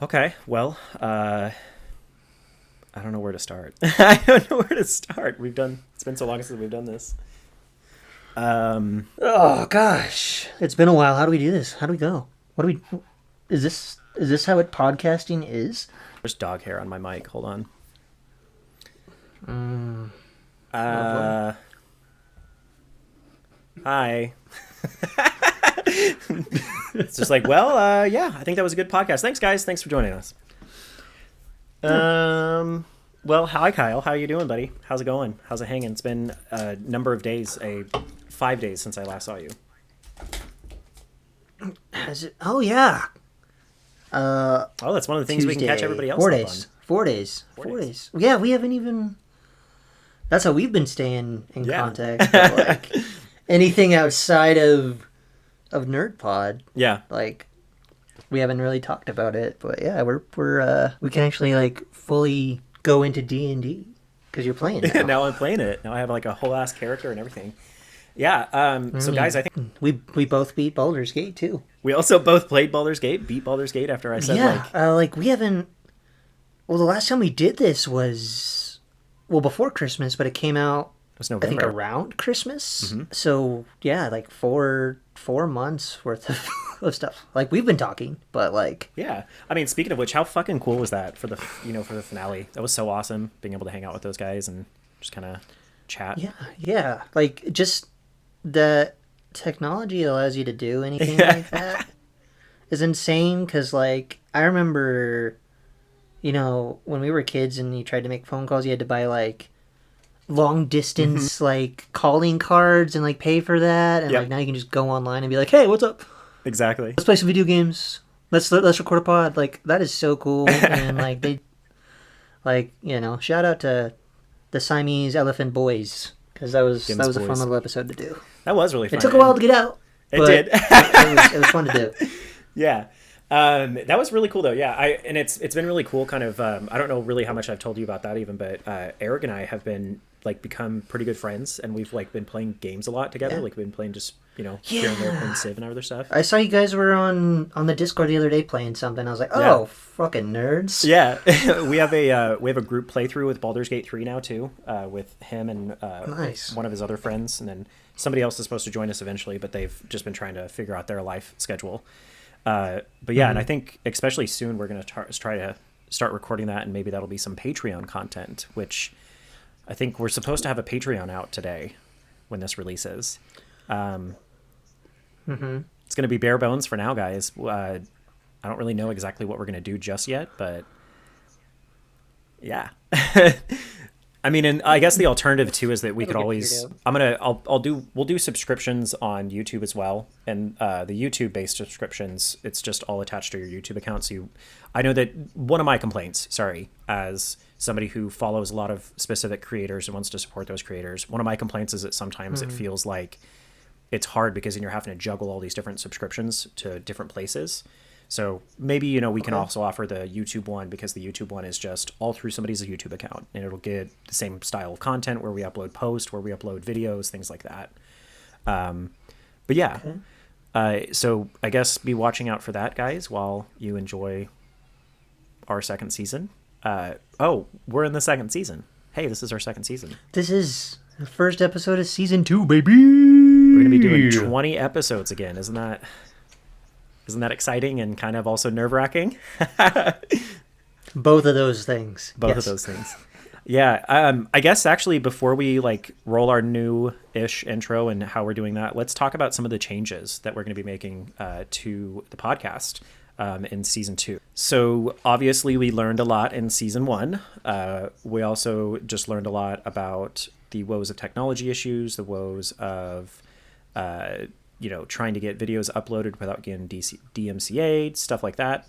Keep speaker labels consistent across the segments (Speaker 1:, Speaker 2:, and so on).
Speaker 1: Okay, well, I don't know where to start. I don't know where to start. It's been so long since we've done this.
Speaker 2: Oh gosh, it's been a while. How do we do this? How do we go? What do we? Is this how it podcasting is?
Speaker 1: There's dog hair on my mic. Hold on. Hi. It's just like, well, yeah, I think that was a good podcast. Thanks, guys. Thanks for joining us. Well, hi, Kyle. How you doing, buddy? How's it going? How's it hanging? It's been a number of days, 5 days since I last saw you.
Speaker 2: Has it? Oh yeah.
Speaker 1: Oh, that's one of the things
Speaker 2: Tuesday,
Speaker 1: we can catch everybody else
Speaker 2: 4
Speaker 1: up
Speaker 2: days.
Speaker 1: on.
Speaker 2: 4 days.
Speaker 1: 4
Speaker 2: 4
Speaker 1: days.
Speaker 2: days. Yeah, we haven't even. That's how we've been staying in
Speaker 1: Yeah.
Speaker 2: contact. But, like anything outside of N3rdPod,
Speaker 1: Yeah.
Speaker 2: like we haven't really talked about it. But yeah, we can actually like fully go into D&D because you're playing now.
Speaker 1: Now I'm playing it. Now I have like a whole ass character and everything. Yeah. So guys, I think
Speaker 2: we both beat Baldur's Gate too.
Speaker 1: we also both played Baldur's Gate, beat Baldur's Gate after I said
Speaker 2: like we haven't. Well, the last time we did this was before Christmas, but it came out
Speaker 1: it was
Speaker 2: I think
Speaker 1: November.
Speaker 2: around Christmas.
Speaker 1: Mm-hmm.
Speaker 2: So yeah, like four months worth of stuff. Like we've been talking, but like
Speaker 1: Yeah. I mean, speaking of which, how fucking cool was that for the finale? That was so awesome being able to hang out with those guys and just kind of chat.
Speaker 2: yeah, like just the technology that allows you to do anything like that is insane. Because like I remember, when we were kids and you tried to make phone calls, you had to buy like long distance like calling cards and like pay for that, and
Speaker 1: Yep.
Speaker 2: like now you can just go online and be like, hey, what's up,
Speaker 1: Exactly.
Speaker 2: let's play some video games, let's record a pod. Like that is so cool. And like they like shout out to the Siamese Elephant Boys, because that was
Speaker 1: Gims
Speaker 2: a fun
Speaker 1: Boys.
Speaker 2: little episode to do.
Speaker 1: That was really fun.
Speaker 2: It took a while to get out.
Speaker 1: It
Speaker 2: but
Speaker 1: did.
Speaker 2: it was fun to do.
Speaker 1: Yeah. That was really cool though. Yeah. It's been really cool kind of, I don't know really how much I've told you about that even, but, Eric and I have been like become pretty good friends, and we've like been playing games a lot together.
Speaker 2: Yeah.
Speaker 1: Like we've been playing just, here and there playing Civ and other stuff.
Speaker 2: I saw you guys were on the Discord the other day playing something. I was like, oh,
Speaker 1: Yeah.
Speaker 2: fucking nerds.
Speaker 1: Yeah. we have a group playthrough with Baldur's Gate 3 now too, with him and,
Speaker 2: Nice.
Speaker 1: one of his other friends. And then somebody else is supposed to join us eventually, but they've just been trying to figure out their life schedule. But yeah, and I think especially soon we're going to try to start recording that, and maybe that'll be some Patreon content, which I think we're supposed to have a Patreon out today when this releases. It's going to be bare bones for now, guys. I don't really know exactly what we're going to do just yet, but yeah. I mean, and I guess the alternative too is that we could
Speaker 2: It'll get
Speaker 1: always.
Speaker 2: figured out.
Speaker 1: We'll do subscriptions on YouTube as well, and the YouTube based subscriptions, it's just all attached to your YouTube account. So I know that one of my complaints, as somebody who follows a lot of specific creators and wants to support those creators, one of my complaints is that sometimes it feels like it's hard because then you're having to juggle all these different subscriptions to different places. So maybe, we can also offer the YouTube one, because the YouTube one is just all through somebody's YouTube account, and it'll get the same style of content where we upload posts, where we upload videos, things like that. But yeah, so I guess be watching out for that, guys, while you enjoy our second season. We're in the second season. Hey, this is our second season.
Speaker 2: This is the first episode of season 2, baby.
Speaker 1: We're going to be doing 20 episodes again. Isn't that exciting and kind of also nerve-wracking?
Speaker 2: Both of those things.
Speaker 1: Both of those things. Yeah. I guess actually before we like roll our new-ish intro and how we're doing that, let's talk about some of the changes that we're going to be making to the podcast in season 2. So obviously we learned a lot in season 1. We also just learned a lot about the woes of technology issues, the woes of trying to get videos uploaded without getting DMCA'd, stuff like that.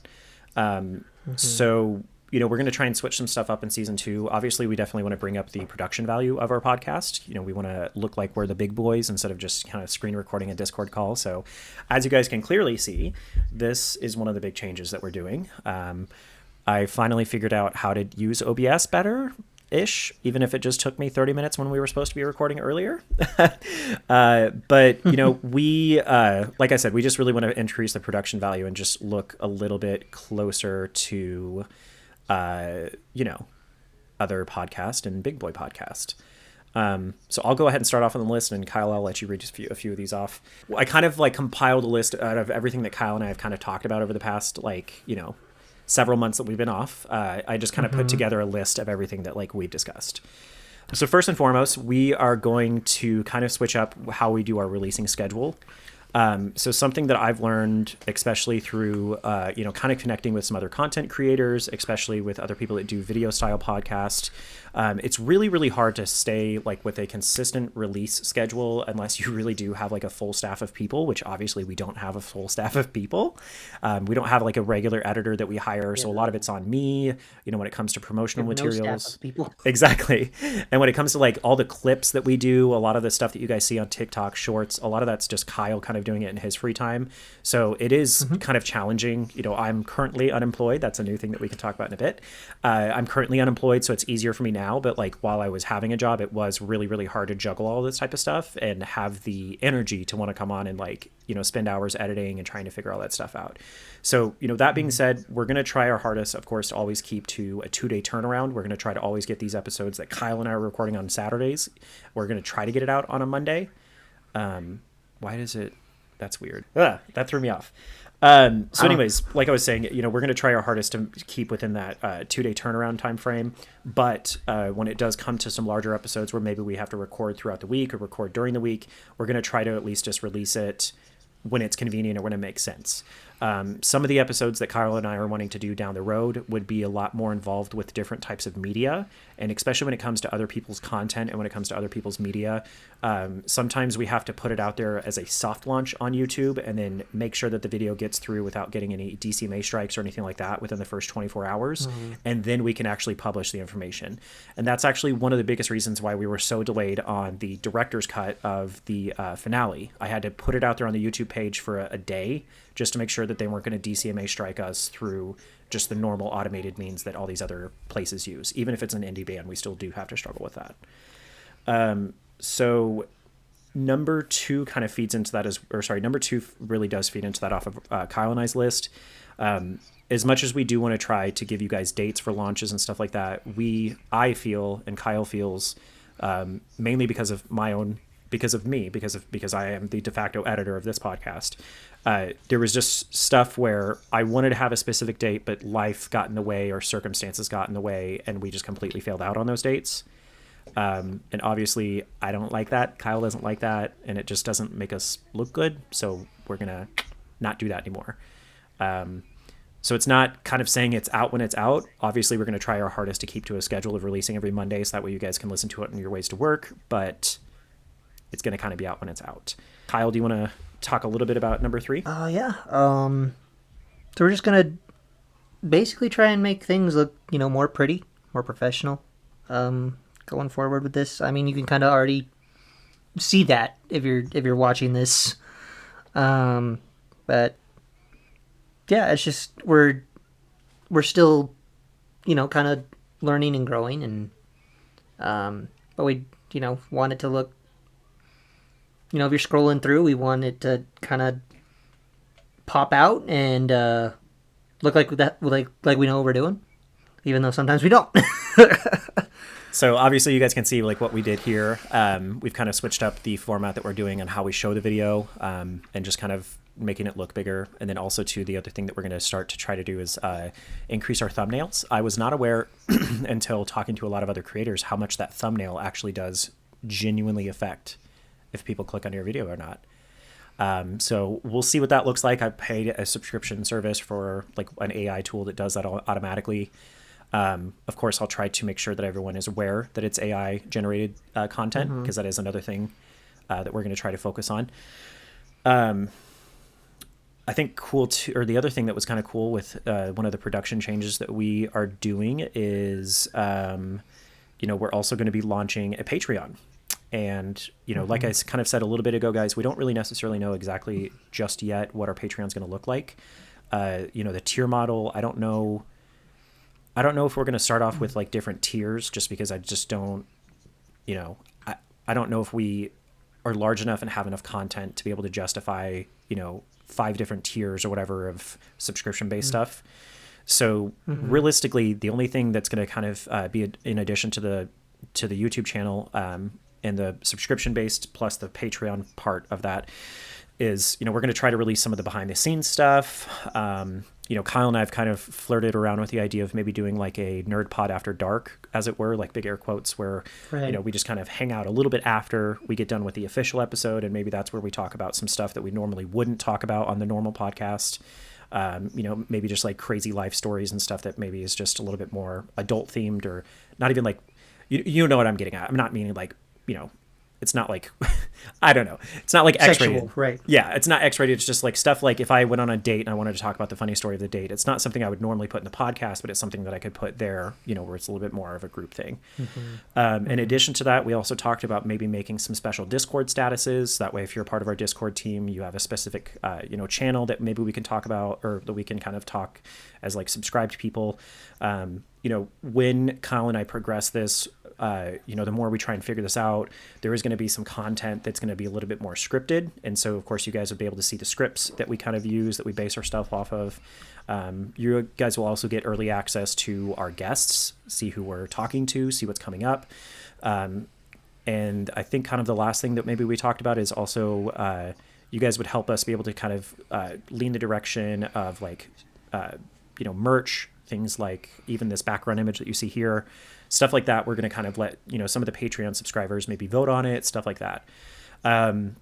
Speaker 1: So, we're going to try and switch some stuff up in season 2. Obviously, we definitely want to bring up the production value of our podcast. We want to look like we're the big boys instead of just kind of screen recording a Discord call. So as you guys can clearly see, this is one of the big changes that we're doing. I finally figured out how to use OBS better. ish, even if it just took me 30 minutes when we were supposed to be recording earlier. But, we, like I said, we just really want to increase the production value and just look a little bit closer to, other podcast and Big Boy podcast. So I'll go ahead and start off on the list, and Kyle, I'll let you read a few of these off. I kind of compiled a list out of everything that Kyle and I have kind of talked about over the past, several months that we've been off. I just kind of put together a list of everything that we've discussed. So first and foremost, we are going to kind of switch up how we do our releasing schedule. So something that I've learned, especially through, kind of connecting with some other content creators, especially with other people that do video style podcasts, it's really, really hard to stay with a consistent release schedule unless you really do have a full staff of people, which obviously we don't have a full staff of people. We don't have a regular editor that we hire. So a lot of it's on me, when it comes to promotional materials. No staff of people. Exactly. And when it comes to all the clips that we do, a lot of the stuff that you guys see on TikTok shorts, a lot of that's just Kyle kind of doing it in his free time. So it is kind of challenging. I'm currently unemployed. That's a new thing that we can talk about in a bit. I'm currently unemployed, so it's easier for me now. But while I was having a job, it was really, really hard to juggle all this type of stuff and have the energy to want to come on and spend hours editing and trying to figure all that stuff out. So, that being said, we're going to try our hardest, of course, to always keep to a 2-day turnaround. We're going to try to always get these episodes that Kyle and I are recording on Saturdays. We're going to try to get it out on a Monday. Why does it... That's weird. That threw me off. Anyways, like I was saying, we're going to try our hardest to keep within that 2-day turnaround time frame. But when it does come to some larger episodes where maybe we have to record throughout the week or record during the week, we're going to try to at least just release it when it's convenient or when it makes sense. Some of the episodes that Kyle and I are wanting to do down the road would be a lot more involved with different types of media, and especially when it comes to other people's content and when it comes to other people's media. Sometimes we have to put it out there as a soft launch on YouTube and then make sure that the video gets through without getting any DCMA strikes or anything like that within the first 24 hours. And then we can actually publish the information. And that's actually one of the biggest reasons why we were so delayed on the director's cut of the finale. I had to put it out there on the YouTube page for a day just to make sure that they weren't going to DCMA strike us through just the normal automated means that all these other places use. Even if it's an indie band, we still do have to struggle with that. So number 2 kind of feeds into that number 2 really does feed into that off of Kyle and I's list. As much as we do want to try to give you guys dates for launches and stuff like that, I feel, and Kyle feels, mainly because of me, because I am the de facto editor of this podcast. There was just stuff where I wanted to have a specific date, but life got in the way or circumstances got in the way, and we just completely failed out on those dates. And obviously I don't like that. Kyle doesn't like that, and it just doesn't make us look good. So we're going to not do that anymore. So it's not kind of saying it's out when it's out. Obviously we're going to try our hardest to keep to a schedule of releasing every Monday, so that way you guys can listen to it on your ways to work, but it's going to kind of be out when it's out. Kyle, do you want to talk a little bit about number 3?
Speaker 2: Yeah. So we're just going to basically try and make things look, more pretty, more professional, going forward with this. I mean, you can kind of already see that if you're watching this. But yeah, it's just, we're still, kind of learning and growing, and, but we, want it to look, if you're scrolling through, we want it to kind of pop out and look like that, like we know what we're doing, even though sometimes we don't.
Speaker 1: So obviously you guys can see what we did here. We've kind of switched up the format that we're doing and how we show the video, and just kind of making it look bigger. And then also too, the other thing that we're going to start to try to do is increase our thumbnails. I was not aware until talking to a lot of other creators how much that thumbnail actually does genuinely affect if people click on your video or not. So we'll see what that looks like. I paid a subscription service for an AI tool that does that automatically. Of course, I'll try to make sure that everyone is aware that it's AI generated content, because that is another thing that we're going to try to focus on. I think the other thing that was kind of cool with one of the production changes that we are doing is, we're also going to be launching a Patreon. And, like I kind of said a little bit ago, guys, we don't really necessarily know exactly just yet what our Patreon is going to look like. The tier model, I don't know I don't know if we're going to start off with like different tiers, just because I just don't, I don't know if we are large enough and have enough content to be able to justify, 5 different tiers or whatever of subscription-based stuff. So realistically, the only thing that's going to kind of be in addition to the YouTube channel and the subscription-based plus the Patreon part of that is, we're going to try to release some of the behind-the-scenes stuff. Kyle and I have kind of flirted around with the idea of maybe doing like a NRDPod after dark, as it were, like big air quotes, where, we just kind of hang out a little bit after we get done with the official episode. And maybe that's where we talk about some stuff that we normally wouldn't talk about on the normal podcast. Maybe just like crazy life stories and stuff that maybe is just a little bit more adult themed, or not even like, you know what I'm getting at. I'm not meaning like, it's not like, I don't know. It's not like
Speaker 2: Sexual,
Speaker 1: X-rated.
Speaker 2: right.
Speaker 1: Yeah, it's not X-rated. It's just like stuff like if I went on a date and I wanted to talk about the funny story of the date, it's not something I would normally put in the podcast, but it's something that I could put there, where it's a little bit more of a group thing. In addition to that, we also talked about maybe making some special Discord statuses. That way, if you're a part of our Discord team, you have a specific, channel that maybe we can talk about, or that we can kind of talk as like subscribed people. When Kyle and I progress this, the more we try and figure this out, there is going to be some content that's going to be a little bit more scripted. And so, of course, you guys will be able to see the scripts that we kind of use, that we base our stuff off of. You guys will also get early access to our guests, see who we're talking to, see what's coming up. And I think kind of the last thing that maybe we talked about is also you guys would help us be able to kind of lean the direction of like, merch, things like even this background image that you see here, stuff like that. We're going to kind of let, some of the Patreon subscribers maybe vote on it, stuff like that. And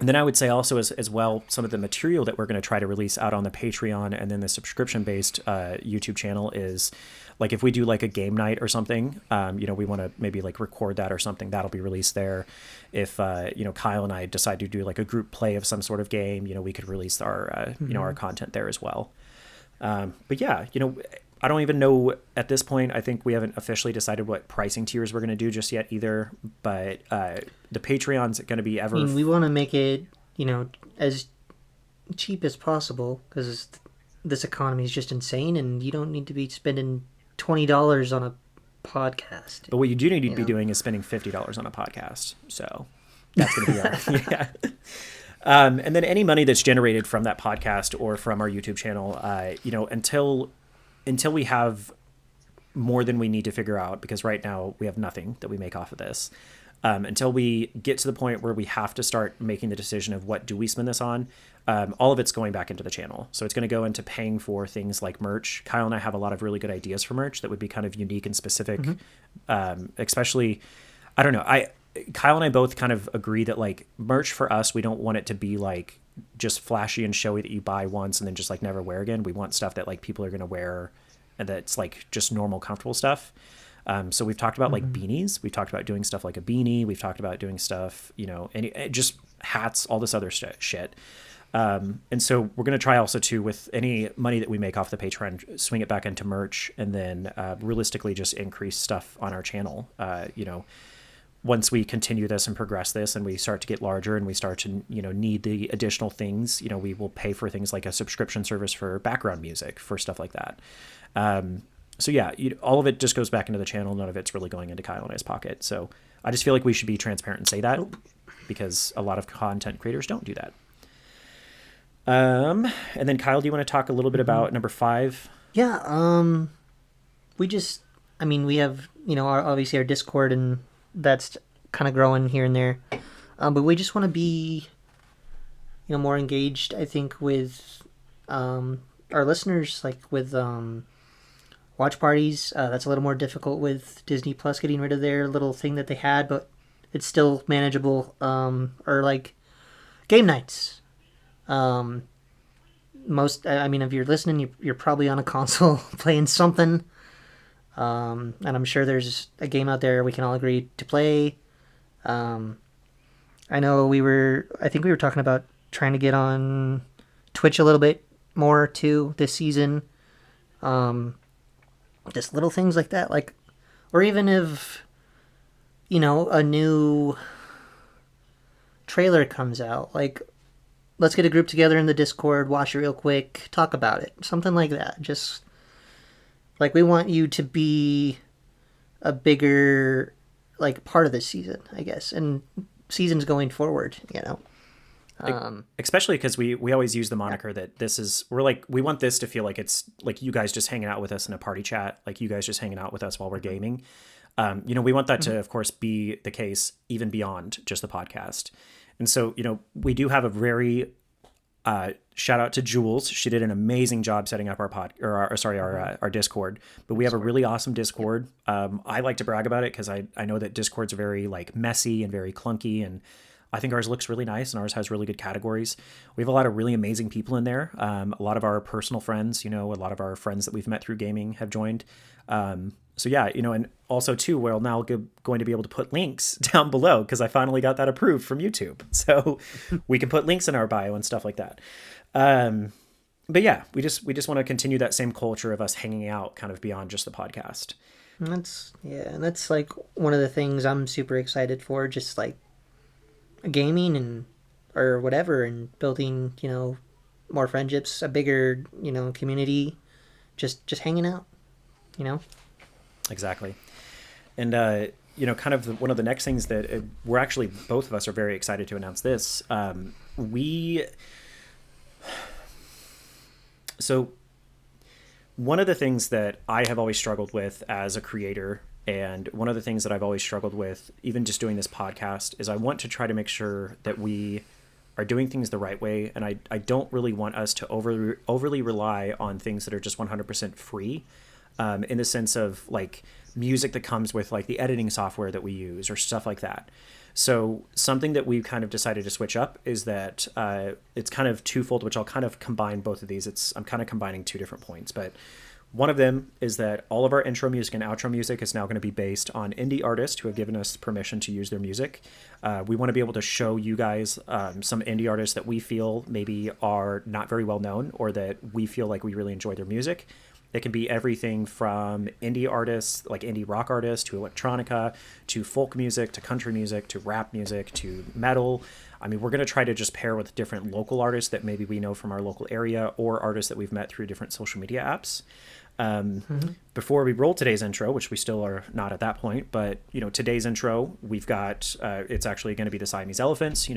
Speaker 1: then I would say also as well, some of the material that we're going to try to release out on the Patreon and then the subscription-based YouTube channel is like, if we do like a game night or something, we want to maybe like record that or something, that'll be released there. If, Kyle and I decide to do like a group play of some sort of game, we could release our, our content there as well. But yeah, I don't even know at this point. I think we haven't officially decided what pricing tiers we're going to do just yet either. But the Patreon's going to be ever.
Speaker 2: I mean, we want to make it, as cheap as possible, because this economy is just insane, and you don't need to be spending $20 on a podcast.
Speaker 1: But what you do need to be doing is spending $50 on a podcast. So that's going to be our yeah. And then any money that's generated from that podcast or from our YouTube channel, until we have more than we need to figure out, because right now we have nothing that we make off of this, until we get to the point where we have to start making the decision of what do we spend this on, all of it's going back into the channel. So it's going to go into paying for things like merch. Kyle and I have a lot of really good ideas for merch that would be kind of unique and specific, especially, I don't know, Kyle and I both kind of agree that like merch for us, we don't want it to be like just flashy and showy that you buy once and then just like never wear again. We want stuff that like people are going to wear and that's like just normal, comfortable stuff. So we've talked about like beanies. We've talked about doing stuff like a beanie. We've talked about doing stuff, just hats, all this other shit. And so we're going to try also too, with any money that we make off the Patreon, swing it back into merch, and then realistically just increase stuff on our channel. Once we continue this and progress this and we start to get larger and we start to, need the additional things, we will pay for things like a subscription service for background music, for stuff like that. So yeah, all of it just goes back into the channel. None of it's really going into Kyle and I's pocket. So I just feel like we should be transparent and say that, because a lot of content creators don't do that. And then Kyle, do you want to talk a little bit about number 5?
Speaker 2: Yeah. We have, obviously our Discord, and that's kind of growing here and there. But we just want to be, more engaged, I think, with our listeners, like with watch parties. That's a little more difficult with Disney Plus getting rid of their little thing that they had, but it's still manageable. Or like game nights. If you're listening, you're probably on a console playing something. And I'm sure there's a game out there we can all agree to play. I know I think we were talking about trying to get on Twitch a little bit more too this season. Just little things like that, or even if, a new trailer comes out, let's get a group together in the Discord, watch it real quick, talk about it, something like that. Just, Like, we want you to be a bigger, like, part of this season, I guess, and seasons going forward, you know.
Speaker 1: Especially because we always use the moniker that we want this to feel like it's like you guys just hanging out with us in a party chat, like you guys just hanging out with us while we're gaming. We want that to, of course, be the case even beyond just the podcast. And so, we do have a very shout out to Jules. She did an amazing job setting up our Discord. But we have a really awesome Discord. I like to brag about it because I know that Discord's very like messy and very clunky, and I think ours looks really nice and ours has really good categories. We have a lot of really amazing people in there. A lot of our personal friends, a lot of our friends that we've met through gaming have joined. So yeah, and also too, we're now going to be able to put links down below because I finally got that approved from YouTube. So we can put links in our bio and stuff like that. But yeah, we just want to continue that same culture of us hanging out kind of beyond just the podcast.
Speaker 2: And that's like one of the things I'm super excited for, just like gaming and or whatever, and building, more friendships, a bigger, community, just hanging out,
Speaker 1: Exactly. And, kind of one of the next things that we're actually, both of us are very excited to announce this. So one of the things that I have always struggled with as a creator, and one of the things that I've always struggled with, even just doing this podcast, is I want to try to make sure that we are doing things the right way. And I don't really want us to overly rely on things that are just 100% free. In the sense of like music that comes with like the editing software that we use or stuff like that. So something that we've kind of decided to switch up is that it's kind of twofold, which I'll kind of combine both of these. I'm kind of combining two different points, but one of them is that all of our intro music and outro music is now going to be based on indie artists who have given us permission to use their music. We want to be able to show you guys some indie artists that we feel maybe are not very well known, or that we feel like we really enjoy their music. It can be everything from indie artists, like indie rock artists, to electronica, to folk music, to country music, to rap music, to metal. I mean, we're going to try to just pair with different local artists that maybe we know from our local area, or artists that we've met through different social media apps. Before we roll today's intro, which we still are not at that point, but, today's intro, we've got, it's actually going to be the Siamese Elephants.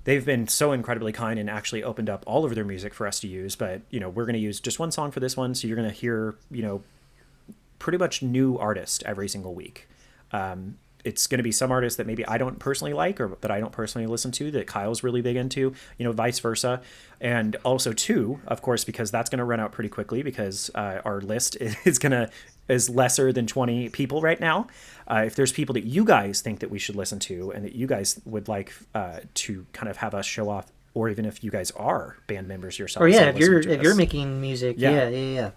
Speaker 1: They've been so incredibly kind and actually opened up all of their music for us to use. But, we're going to use just one song for this one. So you're going to hear, pretty much new artists every single week. It's going to be some artists that maybe I don't personally like, or that I don't personally listen to, that Kyle's really big into, vice versa. And also too, of course, because that's going to run out pretty quickly, because our list is lesser than 20 people right now. If there's people that you guys think that we should listen to and that you guys would like to kind of have us show off, or even if you guys are band members yourselves.
Speaker 2: Or yeah, if you're making music, yeah.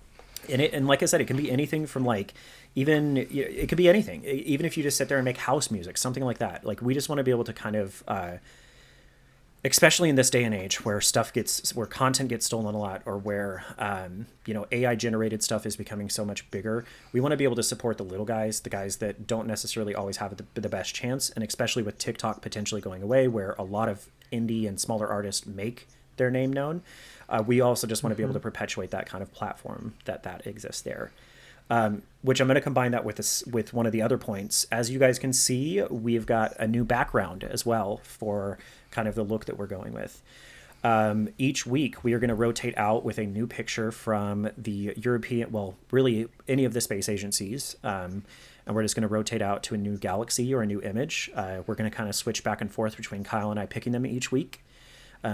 Speaker 1: And like I said, it can be anything from like, even it could be anything. Even if you just sit there and make house music, something like that. Like, we just want to be able to kind of, especially in this day and age where where content gets stolen a lot, or where, AI generated stuff is becoming so much bigger. We want to be able to support the little guys, the guys that don't necessarily always have the best chance. And especially with TikTok potentially going away, where a lot of indie and smaller artists make their name known. We also just want to be able to perpetuate that kind of platform that exists there. Which I'm going to combine that with one of the other points. As you guys can see, we've got a new background as well for kind of the look that we're going with. Each week, we are going to rotate out with a new picture from the European, well, really any of the space agencies. And we're just going to rotate out to a new galaxy or a new image. We're going to kind of switch back and forth between Kyle and I picking them each week,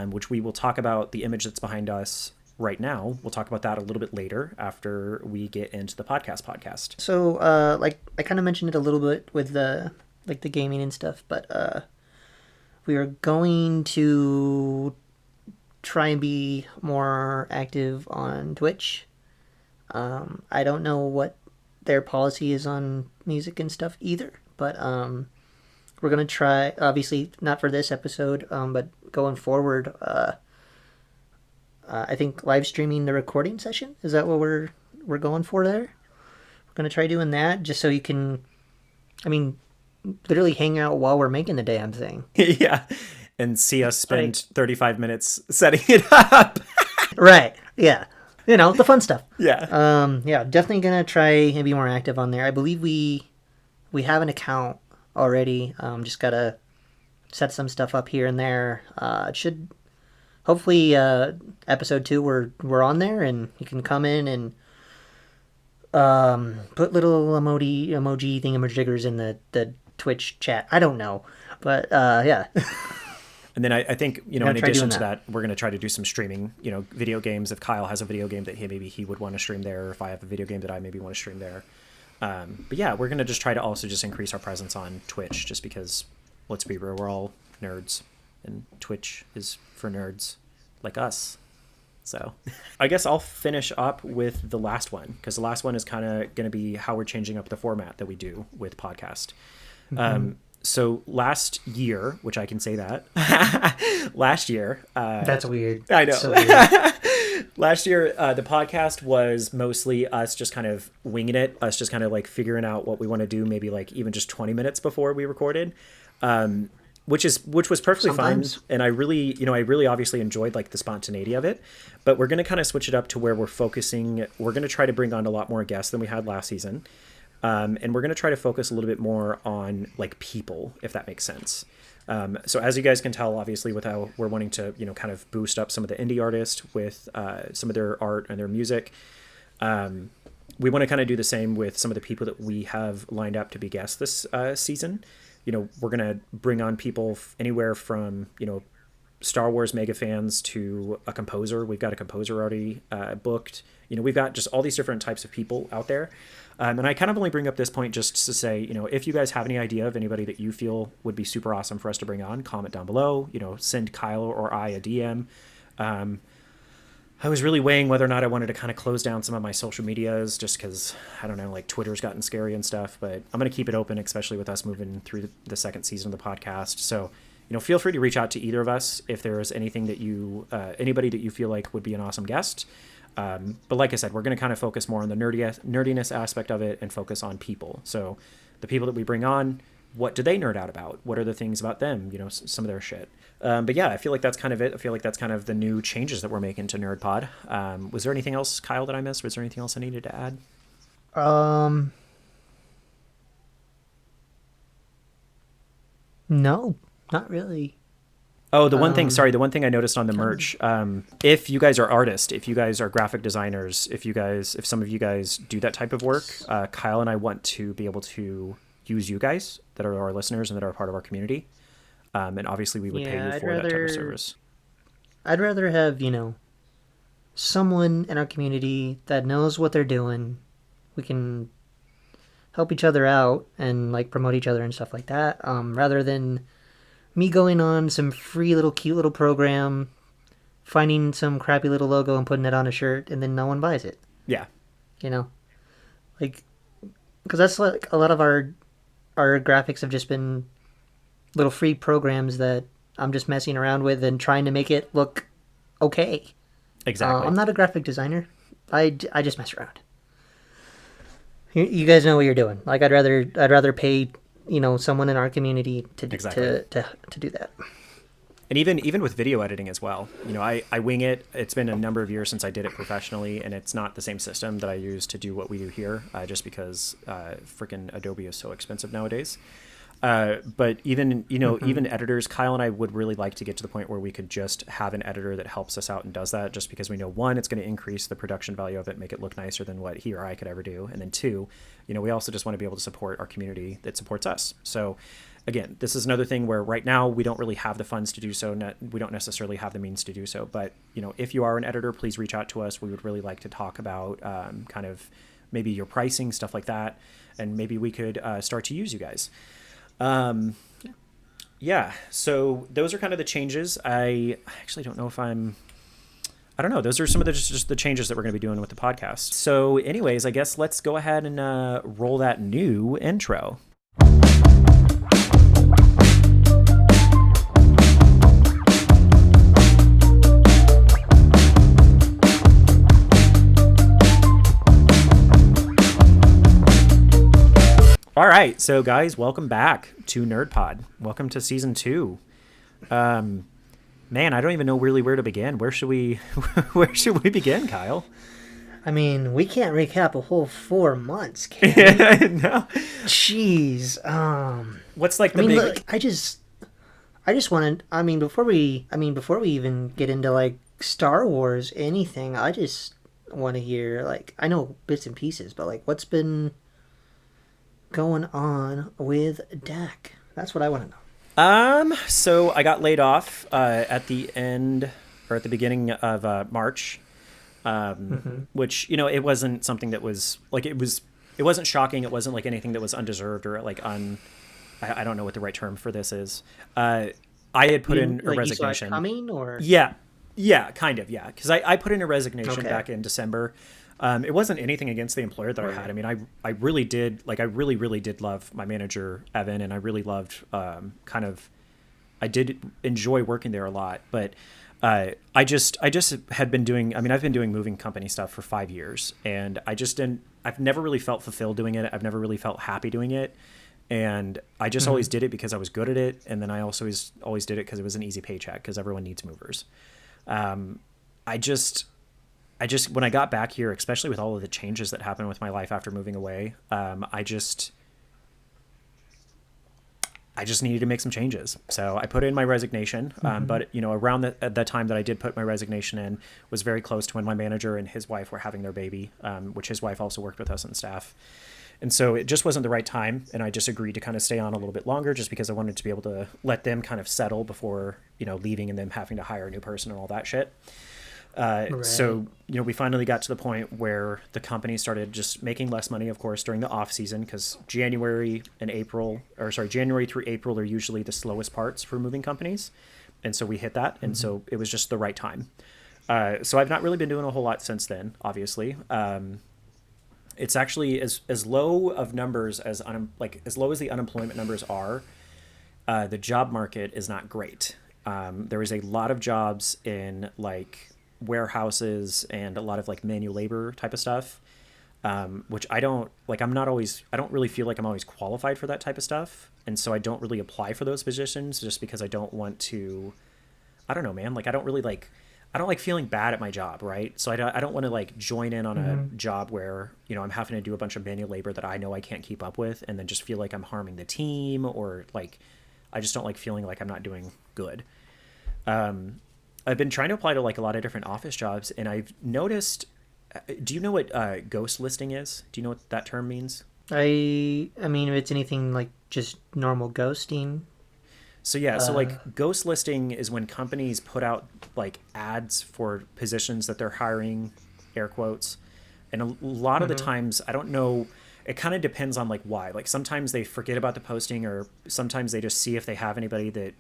Speaker 1: which we will talk about the image that's behind us right now. We'll talk about that a little bit later after we get into the podcast.
Speaker 2: So, like I kind of mentioned it a little bit with the gaming and stuff, but we are going to try and be more active on Twitch. I don't know what their policy is on music and stuff either, but we're gonna try. Obviously, not for this episode, but going forward. I think live streaming the recording session, is that what we're going for there? We're going to try doing that just so you can, literally hang out while we're making the damn thing.
Speaker 1: Yeah. And see us spend 35 minutes setting it up.
Speaker 2: Right. Yeah. The fun stuff.
Speaker 1: Yeah.
Speaker 2: Yeah, definitely gonna try and be more active on there. I believe we have an account already. Just gotta set some stuff up here and there. It should hopefully episode 2 we're on there, and you can come in and put little emoji thingamajiggers in the Twitch chat. I don't know, but yeah.
Speaker 1: And then I think, in
Speaker 2: try
Speaker 1: addition
Speaker 2: doing
Speaker 1: to
Speaker 2: that.
Speaker 1: that, we're going to try to do some streaming, video games. If Kyle has a video game that maybe he would want to stream there, or if I have a video game that I maybe want to stream there. But yeah, we're going to just try to also just increase our presence on Twitch, just because, let's be real, we're all nerds, and Twitch is for nerds like us. So I guess I'll finish up with the last one, because the last one is kind of going to be how we're changing up the format that we do with podcast. So last year, which I can say that, last year...
Speaker 2: That's weird.
Speaker 1: I know.
Speaker 2: So weird.
Speaker 1: Last year, the podcast was mostly us just kind of winging it, us just kind of like figuring out what we want to do, maybe like even just 20 minutes before we recorded, which was perfectly
Speaker 2: Sometimes.
Speaker 1: fine. And I really obviously enjoyed like the spontaneity of it, but we're going to kind of switch it up to where we're focusing. We're going to try to bring on a lot more guests than we had last season. And we're going to try to focus a little bit more on like people, if that makes sense. So as you guys can tell, obviously, with how we're wanting to, kind of boost up some of the indie artists with some of their art and their music. We want to kind of do the same with some of the people that we have lined up to be guests this season. We're going to bring on people anywhere from, Star Wars mega fans to a composer. We've got a composer already booked. We've got just all these different types of people out there. And I kind of only bring up this point just to say, if you guys have any idea of anybody that you feel would be super awesome for us to bring on, comment down below, send Kyle or I a DM. I was really weighing whether or not I wanted to kind of close down some of my social medias just because, I don't know, like Twitter's gotten scary and stuff, but I'm going to keep it open, especially with us moving through the second season of the podcast. So, feel free to reach out to either of us if there is anything that anybody that you feel like would be an awesome guest. But like I said, we're going to kind of focus more on the nerdiness aspect of it and focus on people. So the people that we bring on, what do they nerd out about? What are the things about them? Some of their shit. But yeah, I feel like that's kind of it. I feel like that's kind of the new changes that we're making to NerdPod. Was there anything else, Kyle, that I missed? Was there anything else I needed to add?
Speaker 2: No, not really.
Speaker 1: Oh, the one thing I noticed on the merch, if you guys are artists, if you guys are graphic designers, if some of you guys do that type of work, Kyle and I want to be able to use you guys that are our listeners and that are a part of our community. And obviously we would pay you for that type of service.
Speaker 2: I'd rather have, someone in our community that knows what they're doing. We can help each other out and like promote each other and stuff like that, rather than me going on some free little cute little program, finding some crappy little logo and putting it on a shirt, and then no one buys it.
Speaker 1: Yeah.
Speaker 2: Like, because that's like a lot of our graphics have just been little free programs that I'm just messing around with and trying to make it look okay.
Speaker 1: Exactly.
Speaker 2: I'm not a graphic designer. I just mess around. You guys know what you're doing. Like, I'd rather pay someone in our community to do that.
Speaker 1: And even with video editing as well, I wing it. It's been a number of years since I did it professionally, and it's not the same system that I use to do what we do here, just because freaking Adobe is so expensive nowadays. But even editors, Kyle and I would really like to get to the point where we could just have an editor that helps us out and does that, just because we know, one, it's going to increase the production value of it, make it look nicer than what he or I could ever do. And then two, we also just want to be able to support our community that supports us. So again, this is another thing where right now we don't really have the funds to do so. We don't necessarily have the means to do so. But, if you are an editor, please reach out to us. We would really like to talk about kind of maybe your pricing, stuff like that. And maybe we could start to use you guys. Yeah, so those are kind of the changes. I actually don't know if I don't know. Those are some of just the changes that we're going to be doing with the podcast. So anyways, I guess let's go ahead and roll that new intro. All right, so guys, welcome back to NerdPod. Welcome to season 2. Man, I don't even know really where to begin. Where should we begin, Kyle?
Speaker 2: I mean, we can't recap a whole 4 months, can we?
Speaker 1: No.
Speaker 2: Jeez.
Speaker 1: What's like
Speaker 2: I
Speaker 1: the
Speaker 2: mean,
Speaker 1: big?
Speaker 2: look, I just wanted. Before we even get into like Star Wars, anything, I just want to hear like I know bits and pieces, but like what's been going on with Dak? That's what I want to know.
Speaker 1: So I got laid off at the end or at the beginning of March, which it wasn't something that was like it wasn't shocking. It wasn't like anything that was undeserved or like I don't know what the right term for this is. I had put in a
Speaker 2: Like,
Speaker 1: resignation.
Speaker 2: you saw it coming, or
Speaker 1: Yeah, kind of, yeah. Because I put in a resignation
Speaker 2: Okay.
Speaker 1: back in December. It wasn't anything against the employer that I had. I mean, I really did, like, I really, really did love my manager, Evan, and I really loved I did enjoy working there a lot. But I just had been doing, I mean, I've been doing moving company stuff for 5 years, and I've never really felt fulfilled doing it. I've never really felt happy doing it. And I just always did it because I was good at it. And then I also always did it because it was an easy paycheck because everyone needs movers. I just when I got back here, especially with all of the changes that happened with my life after moving away, I just needed to make some changes. So I put in my resignation. But around the time that I did put my resignation in was very close to when my manager and his wife were having their baby, which his wife also worked with us on staff. And so it just wasn't the right time. And I just agreed to kind of stay on a little bit longer just because I wanted to be able to let them kind of settle before, leaving and them having to hire a new person and all that shit. So, we finally got to the point where the company started just making less money, of course, during the off season, because January through April are usually the slowest parts for moving companies. And so we hit that. And so it was just the right time. So I've not really been doing a whole lot since then, obviously. It's actually as low of numbers as low as the unemployment numbers are, the job market is not great. There is a lot of jobs in like warehouses and a lot of like manual labor type of stuff, which I don't really feel like I'm always qualified for that type of stuff. And so I don't really apply for those positions just because I don't want to, I don't know, man. Like I don't like feeling bad at my job, right? So I don't want to like join in on a job where, I'm having to do a bunch of manual labor that I know I can't keep up with and then just feel like I'm harming the team, or like, I just don't like feeling like I'm not doing good. I've been trying to apply to like a lot of different office jobs, and I've noticed, do you know what ghost listing is? Do you know what that term means?
Speaker 2: I mean, if it's anything like just normal ghosting.
Speaker 1: So yeah, so like ghost listing is when companies put out like ads for positions that they're hiring, air quotes. And a lot of the times, I don't know, it kind of depends on like why. Like sometimes they forget about the posting, or sometimes they just see if they have anybody that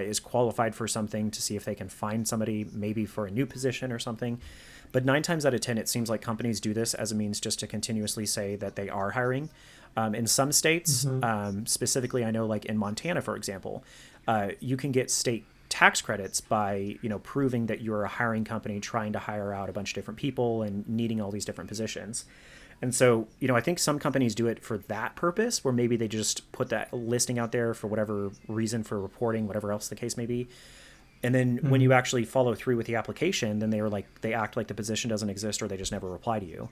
Speaker 1: is qualified for something to see if they can find somebody maybe for a new position or something. But 9 times out of 10, it seems like companies do this as a means just to continuously say that they are hiring. In some states, specifically, I know like in Montana, for example, you can get state tax credits by, proving that you're a hiring company trying to hire out a bunch of different people and needing all these different positions. And so, I think some companies do it for that purpose, where maybe they just put that listing out there for whatever reason, for reporting, whatever else the case may be. And then when you actually follow through with the application, then they act like the position doesn't exist, or they just never reply to you,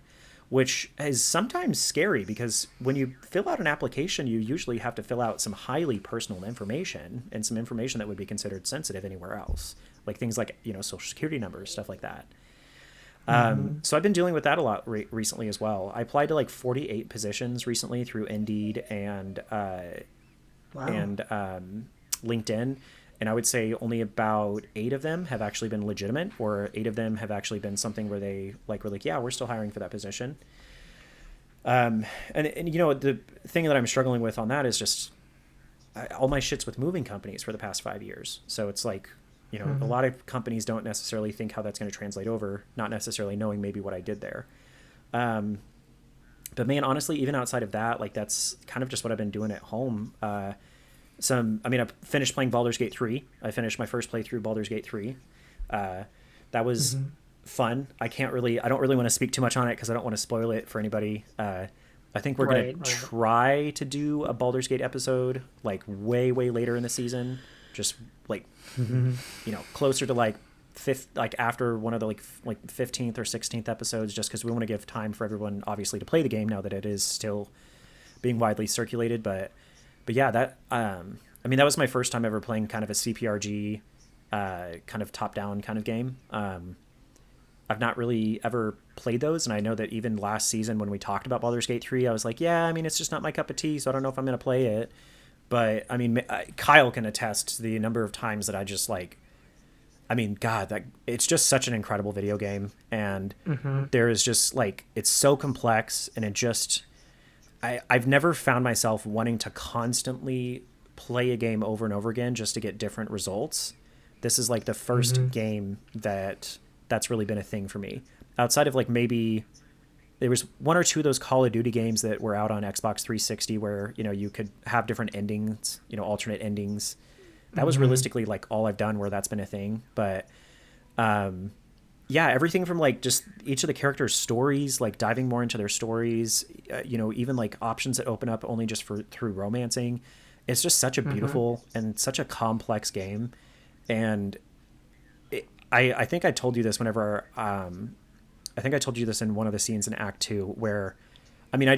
Speaker 1: which is sometimes scary because when you fill out an application, you usually have to fill out some highly personal information and some information that would be considered sensitive anywhere else, like things like, social security numbers, stuff like that. So I've been dealing with that a lot recently as well. I applied to like 48 positions recently through Indeed and LinkedIn. And I would say only about 8 of them have actually been legitimate, or 8 of them have actually been something where they were like, yeah, we're still hiring for that position. And the thing that I'm struggling with on that is just all my shit's with moving companies for the past 5 years. So it's like, a lot of companies don't necessarily think how that's going to translate over, not necessarily knowing maybe what I did there. But man, honestly, even outside of that, like that's kind of just what I've been doing at home. I finished playing Baldur's Gate 3. I finished my first playthrough Baldur's Gate 3. That was fun. I don't really want to speak too much on it because I don't want to spoil it for anybody. I think we're going to try to do a Baldur's Gate episode like way, way later in the season. Just like, closer to like after one of the like 15th or 16th episodes, just because we want to give time for everyone obviously to play the game now that it is still being widely circulated. But yeah, that I mean, that was my first time ever playing kind of a CPRG kind of top down kind of game. I've not really ever played those, and I know that even last season when we talked about Baldur's Gate 3, I was like, yeah, I mean, it's just not my cup of tea, so I don't know if I'm going to play it. But I mean, Kyle can attest to the number of times that I just like, I mean, God, that it's just such an incredible video game, and there is just like, it's so complex, and it just, I've never found myself wanting to constantly play a game over and over again just to get different results. This is like the first game that's really been a thing for me. Outside of like maybe there was one or two of those Call of Duty games that were out on Xbox 360 where, you know, you could have different endings, you know, alternate endings. That was realistically like all I've done where that's been a thing. But yeah, everything from like just each of the characters' stories, like diving more into their stories, you know, even like options that open up only just through romancing. It's just such a beautiful and such a complex game. And I think I told you this whenever, I think I told you this in one of the scenes in Act 2 where, I mean, I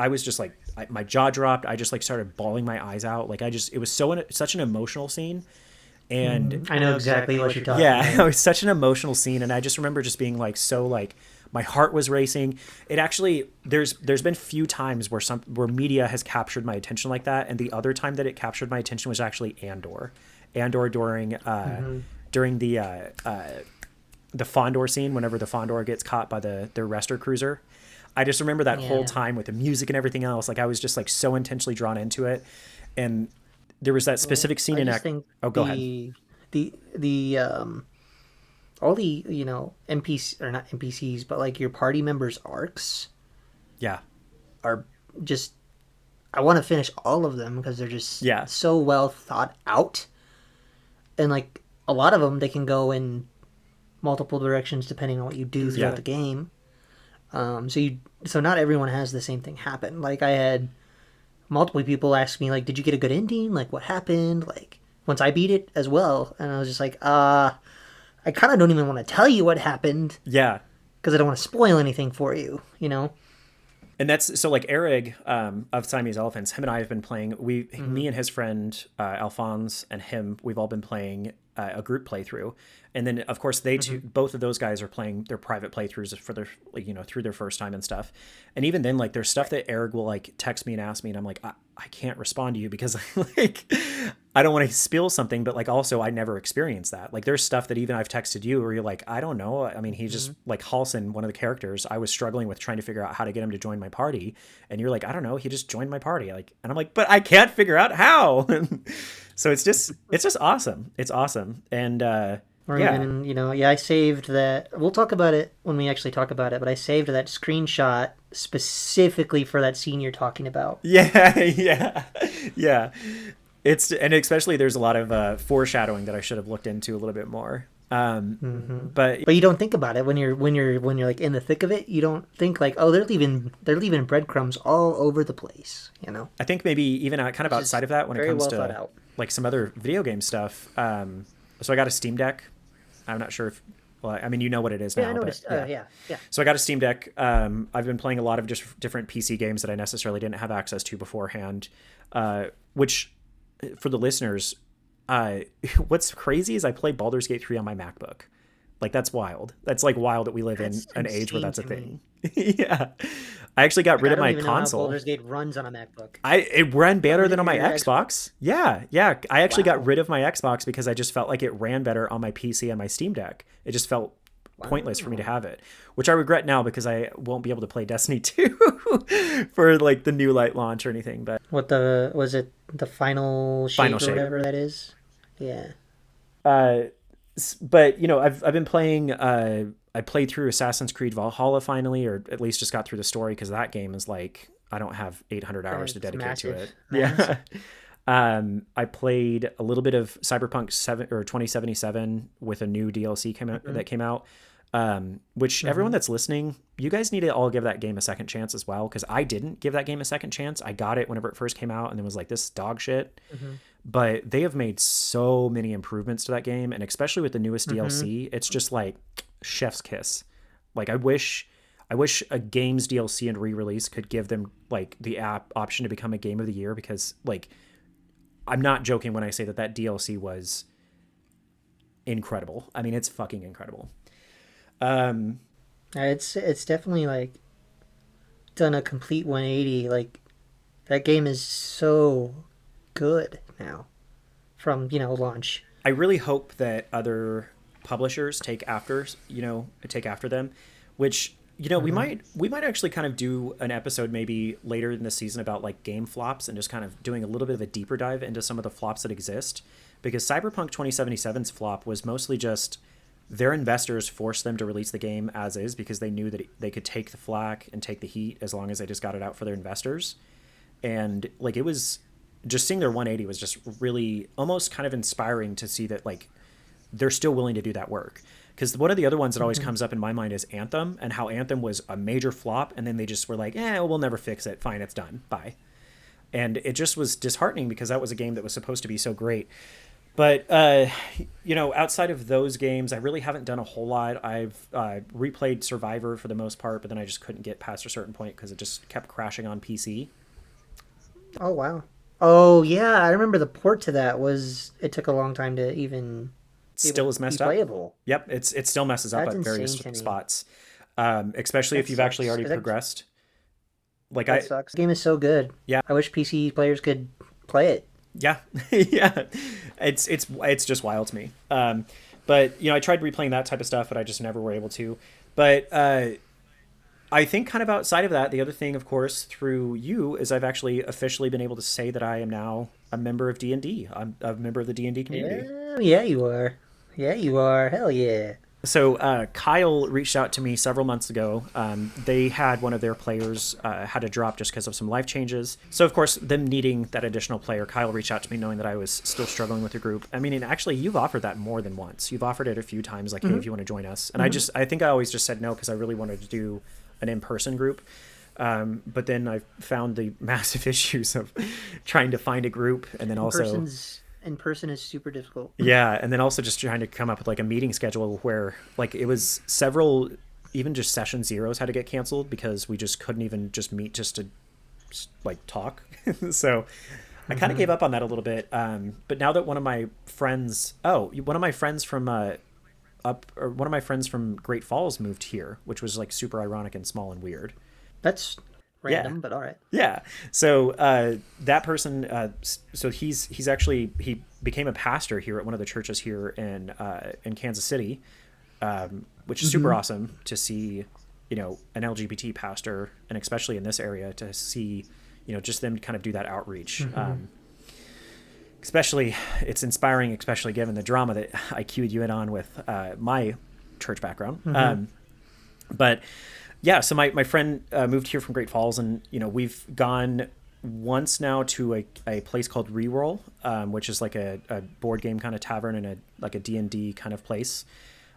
Speaker 1: was just like, my jaw dropped. I just like started bawling my eyes out. Like it was such an emotional scene. And
Speaker 2: I know exactly what you're talking
Speaker 1: about.
Speaker 2: Yeah,
Speaker 1: it was such an emotional scene. And I just remember just being like, so like my heart was racing. It actually, there's been few times where media has captured my attention like that. And the other time that it captured my attention was actually Andor during the Fondor scene, whenever the Fondor gets caught by the Rester cruiser. I just remember that whole time with the music and everything else. Like I was just like so intensely drawn into it. And there was that specific scene in go ahead.
Speaker 2: The all the, you know, NPC or not NPCs, but like your party members' arcs.
Speaker 1: Yeah.
Speaker 2: Are just, I want to finish all of them because they're just so well thought out. And like a lot of them, they can go in multiple directions depending on what you do throughout the game. So not everyone has the same thing happen. Like I had multiple people ask me like, did you get a good ending? Like what happened? Like once I beat it as well. And I was just like, I kind of don't even want to tell you what happened.
Speaker 1: Yeah.
Speaker 2: Because I don't want to spoil anything for you, you know?
Speaker 1: And that's, so like Erig of Siamese Elephants, him and I have been playing, me and his friend Alphonse and him, we've all been playing a group playthrough. And then of course they two, both of those guys are playing their private playthroughs for their, like, you know, through their first time and stuff. And even then, like there's stuff that Erig will like text me and ask me, and I'm like, I can't respond to you because like, I don't want to spill something, but like also I never experienced that. Like there's stuff that even I've texted you where you're like, I don't know. I mean, he just like Halson, one of the characters, I was struggling with trying to figure out how to get him to join my party. And you're like, I don't know. He just joined my party. Like, and I'm like, but I can't figure out how. So it's just awesome. It's awesome. And,
Speaker 2: or even, you know, I saved that. We'll talk about it when we actually talk about it, but I saved that screenshot specifically for that scene you're talking about.
Speaker 1: Yeah. And especially there's a lot of foreshadowing that I should have looked into a little bit more. But
Speaker 2: you don't think about it when you're like in the thick of it. You don't think like, oh, they're leaving breadcrumbs all over the place, you know.
Speaker 1: I think maybe even kind of outside of that when it comes to like some other video game stuff. So I got a Steam Deck. I'm not sure if, well, I mean, you know what it is now.
Speaker 2: Yeah, I noticed. Yeah.
Speaker 1: So I got a Steam Deck. I've been playing a lot of just different PC games that I necessarily didn't have access to beforehand, which for the listeners, what's crazy is I play Baldur's Gate 3 on my MacBook. Like that's wild. That's like wild that we live in an age where that's a thing. Yeah. I actually got rid of my console. I don't even know how
Speaker 2: Baldur's Gate runs on a MacBook.
Speaker 1: It ran better than on my Xbox. Yeah. I actually got rid of my Xbox because I just felt like it ran better on my PC and my Steam Deck. It just felt pointless for me to have it, which I regret now because I won't be able to play Destiny 2 for like the new light launch or anything. But
Speaker 2: was it the final shape or whatever that is? Yeah.
Speaker 1: But you know, I've been playing. I played through Assassin's Creed Valhalla finally, or at least just got through the story because that game is like I don't have 800 hours to dedicate to it.
Speaker 2: Massive.
Speaker 1: Yeah. I played a little bit of Cyberpunk 2077 with a new DLC that came out. Which everyone that's listening, you guys need to all give that game a second chance as well, because I didn't give that game a second chance. I got it whenever it first came out and then was like, this dog shit. but they have made so many improvements to that game, and especially with the newest DLC, it's just like chef's kiss. Like I wish a game's DLC and re-release could give them like the app option to become a game of the year, because like I'm not joking when I say that DLC was incredible. I mean, it's fucking incredible.
Speaker 2: It's definitely like done a complete 180. Like that game is so good now from launch.
Speaker 1: I really hope that other publishers take after them, which we might actually kind of do an episode maybe later in the season about like game flops and just kind of doing a little bit of a deeper dive into some of the flops that exist, because Cyberpunk 2077's flop was mostly just their investors forced them to release the game as is because they knew that they could take the flack and take the heat as long as they just got it out for their investors. And like, it was just seeing their 180 was just really almost kind of inspiring to see that like they're still willing to do that work. Because one of the other ones that always comes up in my mind is Anthem, and how Anthem was a major flop, and then they just were like, we'll never fix it. Fine, it's done. Bye. And it just was disheartening because that was a game that was supposed to be so great. But, outside of those games, I really haven't done a whole lot. I've replayed Survivor for the most part, but then I just couldn't get past a certain point because it just kept crashing on PC.
Speaker 2: Oh, wow. Oh, yeah. I remember the port to that it took a long time to even...
Speaker 1: Still is messed up.
Speaker 2: Playable.
Speaker 1: Yep, it still messes up at various spots, especially if you've actually already progressed. Like
Speaker 2: that sucks. The game is so good.
Speaker 1: Yeah,
Speaker 2: I wish PC players could play it.
Speaker 1: Yeah, yeah, it's just wild to me. But I tried replaying that type of stuff, but I just never were able to. But I think kind of outside of that, the other thing, of course, through you, is I've actually officially been able to say that I am now a member of D&D. I'm a member of the D&D community.
Speaker 2: Yeah, you are. Yeah, you are. Hell yeah.
Speaker 1: So Kyle reached out to me several months ago. They had one of their players had to drop just because of some life changes. So, of course, them needing that additional player, Kyle reached out to me knowing that I was still struggling with the group. I mean, and actually, you've offered that more than once. You've offered it a few times, like, hey, if you want to join us. And I think I always just said no because I really wanted to do an in-person group. But then I found the massive issues of trying to find a group, and then
Speaker 2: in person is super difficult.
Speaker 1: Yeah, and then also just trying to come up with like a meeting schedule where like it was several, even just session zeros had to get canceled because we just couldn't even just meet just to like talk. So I kind of gave up on that a little bit. But now that one of my friends from Great Falls moved here, which was like super ironic and small and weird.
Speaker 2: That's random, but all right.
Speaker 1: Yeah. So that person, so he became a pastor here at one of the churches here in Kansas City, which is super awesome to see, an LGBT pastor, and especially in this area to see, just them kind of do that outreach. Especially, it's inspiring, especially given the drama that I cued you in on with my church background. But yeah, so my friend moved here from Great Falls, and we've gone once now to a place called Reroll, which is like a board game kind of tavern and a D&D kind of place,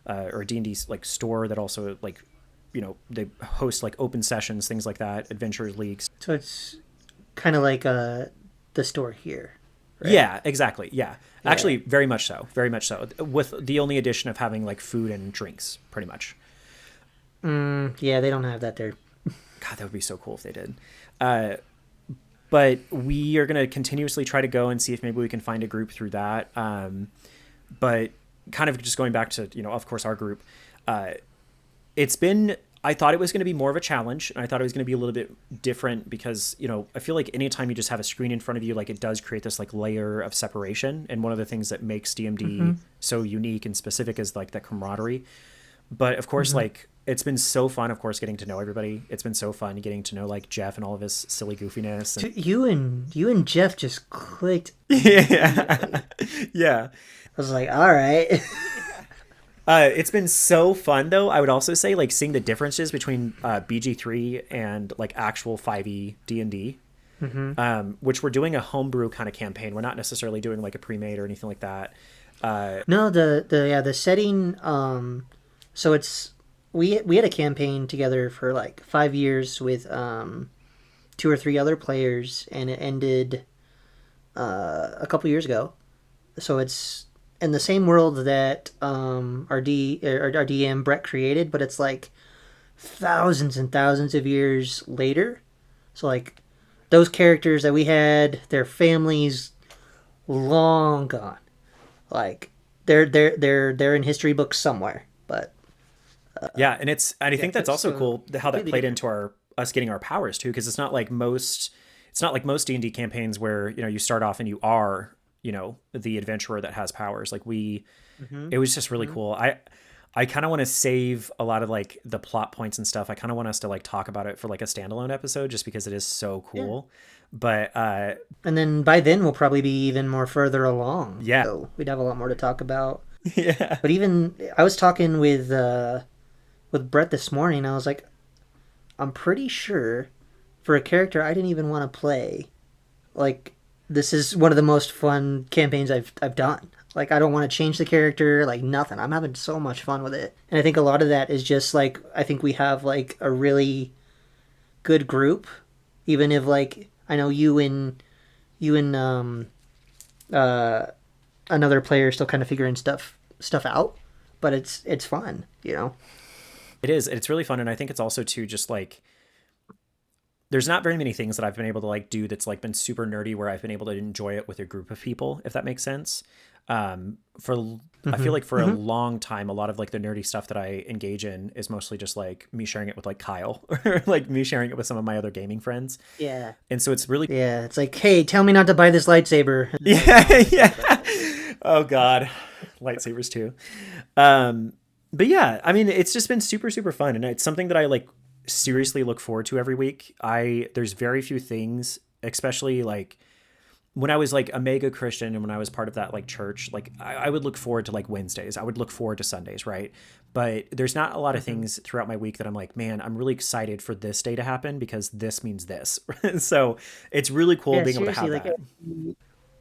Speaker 1: or a D&D like store that also like they host like open sessions, things like that, adventure leagues.
Speaker 2: So it's kind of like the store here. Right?
Speaker 1: Yeah, exactly. Yeah. Actually, very much so, with the only addition of having like food and drinks, pretty much.
Speaker 2: Yeah, they don't have that there.
Speaker 1: God, that would be so cool if they did. But we are going to continuously try to go and see if maybe we can find a group through that. But kind of just going back to, of course, our group, I thought it was going to be more of a challenge, and I thought it was going to be a little bit different because, I feel like anytime you just have a screen in front of you, like it does create this like layer of separation. And one of the things that makes DMD so unique and specific is like that camaraderie. But of course, like it's been so fun, of course, getting to know everybody. It's been so fun getting to know like Jeff and all of his silly goofiness. And...
Speaker 2: You and Jeff just clicked.
Speaker 1: Yeah. Yeah.
Speaker 2: I was like, all right.
Speaker 1: It's been so fun, though. I would also say like seeing the differences between BG3 and like actual 5e D&D, which we're doing a homebrew kind of campaign. We're not necessarily doing like a pre-made or anything like that.
Speaker 2: No, the setting. So it's we had a campaign together for like 5 years with 2 or 3 other players, and it ended a couple years ago. So it's in the same world that our DM Brett created, but it's like thousands and thousands of years later. So like those characters that we had, their families long gone. Like they're in history books somewhere. But
Speaker 1: Yeah, and I think that's also cool how that played
Speaker 2: different.
Speaker 1: into us getting our powers too, because it's not like most D&D campaigns where, you start off and you are, the adventurer that has powers. Like it was just really cool. I kind of want to save a lot of like the plot points and stuff. I kind of want us to like talk about it for like a standalone episode just because it is so cool. But
Speaker 2: And then by then we'll probably be even more further along.
Speaker 1: yeah.
Speaker 2: So we'd have a lot more to talk about.
Speaker 1: Yeah.
Speaker 2: But even I was talking with Brett this morning. I was like, I'm pretty sure for a character I didn't even want to play, like this is one of the most fun campaigns I've done. Like I don't want to change the character, like nothing. I'm having so much fun with it. And I think a lot of that is just like I think we have like a really good group, even if like I know you and another player are still kind of figuring stuff out, but it's fun, you know.
Speaker 1: It is. It's really fun. And I think it's also too just like there's not very many things that I've been able to like do that's like been super nerdy where I've been able to enjoy it with a group of people, if that makes sense. I feel like for a long time, a lot of like the nerdy stuff that I engage in is mostly just like me sharing it with like Kyle or like me sharing it with some of my other gaming friends.
Speaker 2: Yeah.
Speaker 1: And so it's really,
Speaker 2: Yeah, it's like, hey, tell me not to buy this lightsaber.
Speaker 1: yeah, yeah. Oh God. Lightsabers too. But yeah, I mean, it's just been super, super fun. And it's something that I like seriously look forward to every week. There's very few things, especially like when I was like a mega Christian and when I was part of that like church, like I would look forward to like Wednesdays. I would look forward to Sundays, right? But there's not a lot of things throughout my week that I'm like, man, I'm really excited for this day to happen because this means this. So it's really cool being able to have
Speaker 2: like
Speaker 1: that.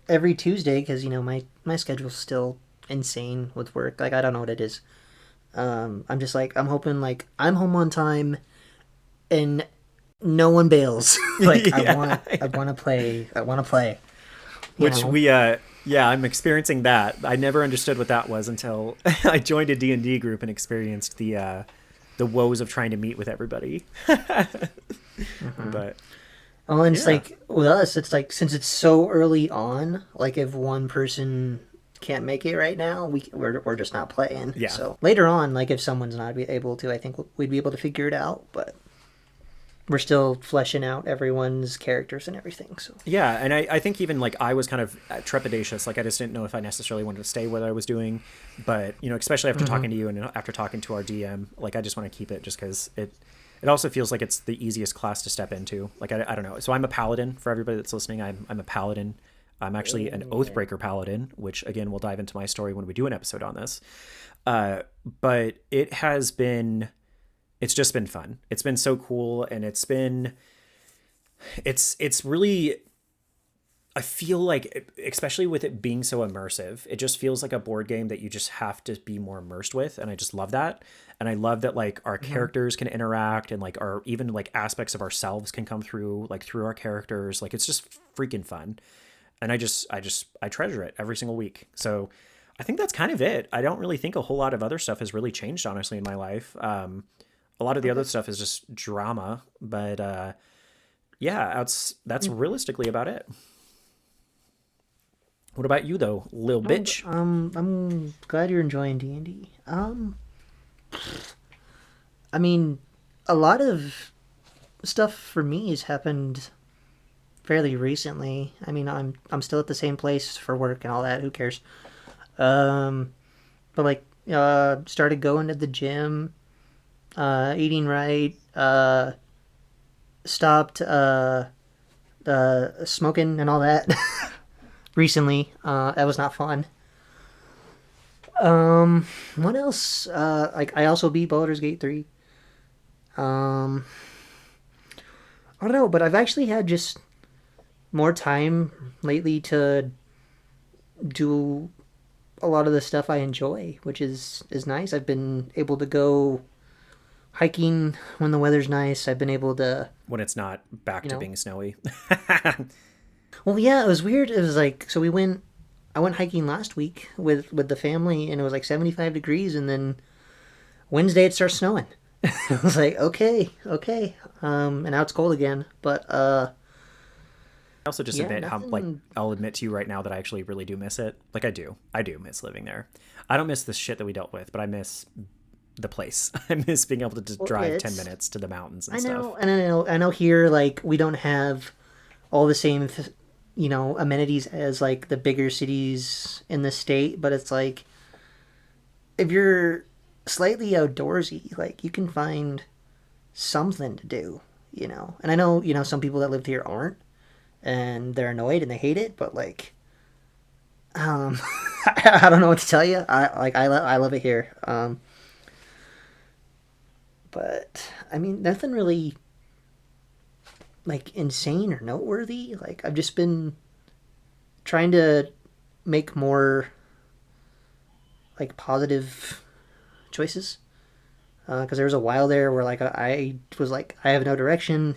Speaker 2: every Tuesday, because you know my schedule's still insane with work. Like I don't know what it is. I'm just like I'm hoping like I'm home on time, and no one bails. Like
Speaker 1: Yeah.
Speaker 2: I want to play. I want to play.
Speaker 1: Which
Speaker 2: know?
Speaker 1: yeah, I'm experiencing that. I never understood what that was until I joined a D&D group and experienced the woes of trying to meet with everybody. But
Speaker 2: Oh, and it's like with us, it's like since it's so early on, like if one person can't make it right now, we're just not playing.
Speaker 1: Yeah.
Speaker 2: So later on, like if someone's not able to, I think we'd be able to figure it out. But we're still fleshing out everyone's characters and everything. So
Speaker 1: yeah, and I think even like I was kind of trepidatious. Like I just didn't know if I necessarily wanted to stay what I was doing. But especially after talking to you and after talking to our DM, like I just want to keep it just because it also feels like it's the easiest class to step into. Like I don't know. So I'm a paladin for everybody that's listening. I'm a paladin. I'm actually an Oathbreaker paladin, which again we'll dive into my story when we do an episode on this. But it's just been fun. It's been so cool, and it's really, I feel like, especially with it being so immersive, it just feels like a board game that you just have to be more immersed with, and I just love that. And I love that like our characters can interact, and like our even like aspects of ourselves can come through our characters. Like it's just freaking fun, and I treasure it every single week. So I think that's kind of it. I don't really think a whole lot of other stuff has really changed, honestly, in my life. A lot of the other stuff is just drama, but yeah, that's realistically about it. What about you though, lil bitch?
Speaker 2: I'm glad you're enjoying D&D. I mean, a lot of stuff for me has happened fairly recently. I mean, I'm still at the same place for work and all that. Who cares? But like, started going to the gym, eating right, stopped smoking and all that recently. That was not fun. What else? Like I also beat Baldur's Gate 3. I don't know, but I've actually had just more time lately to do a lot of the stuff I enjoy, which is nice. I've been able to go hiking when the weather's nice. I've been able to
Speaker 1: When it's not back to being snowy.
Speaker 2: Well, yeah, it was weird. It was like so I went hiking last week with the family, and it was like 75 degrees, and then Wednesday it starts snowing. I was like, okay, okay, and now it's cold again. But
Speaker 1: I also just
Speaker 2: yeah,
Speaker 1: admit how, like,
Speaker 2: nothing.
Speaker 1: I'll admit to you right now that I actually really do miss it. Like, I do miss living there. I don't miss the shit that we dealt with, but I miss the place. I miss being able to just
Speaker 2: Well, yeah,
Speaker 1: drive 10
Speaker 2: it's
Speaker 1: minutes to the mountains and
Speaker 2: I
Speaker 1: stuff.
Speaker 2: know, and I know here like we don't have all the same, amenities as like the bigger cities in the state, but it's like if you're slightly outdoorsy, like you can find something to do, And I know, some people that lived here aren't, and they're annoyed and they hate it, but like, um, I don't know what to tell you. I love it here. But I mean, nothing really like insane or noteworthy. Like I've just been trying to make more like positive choices. Because there was a while there where like I was like I have no direction.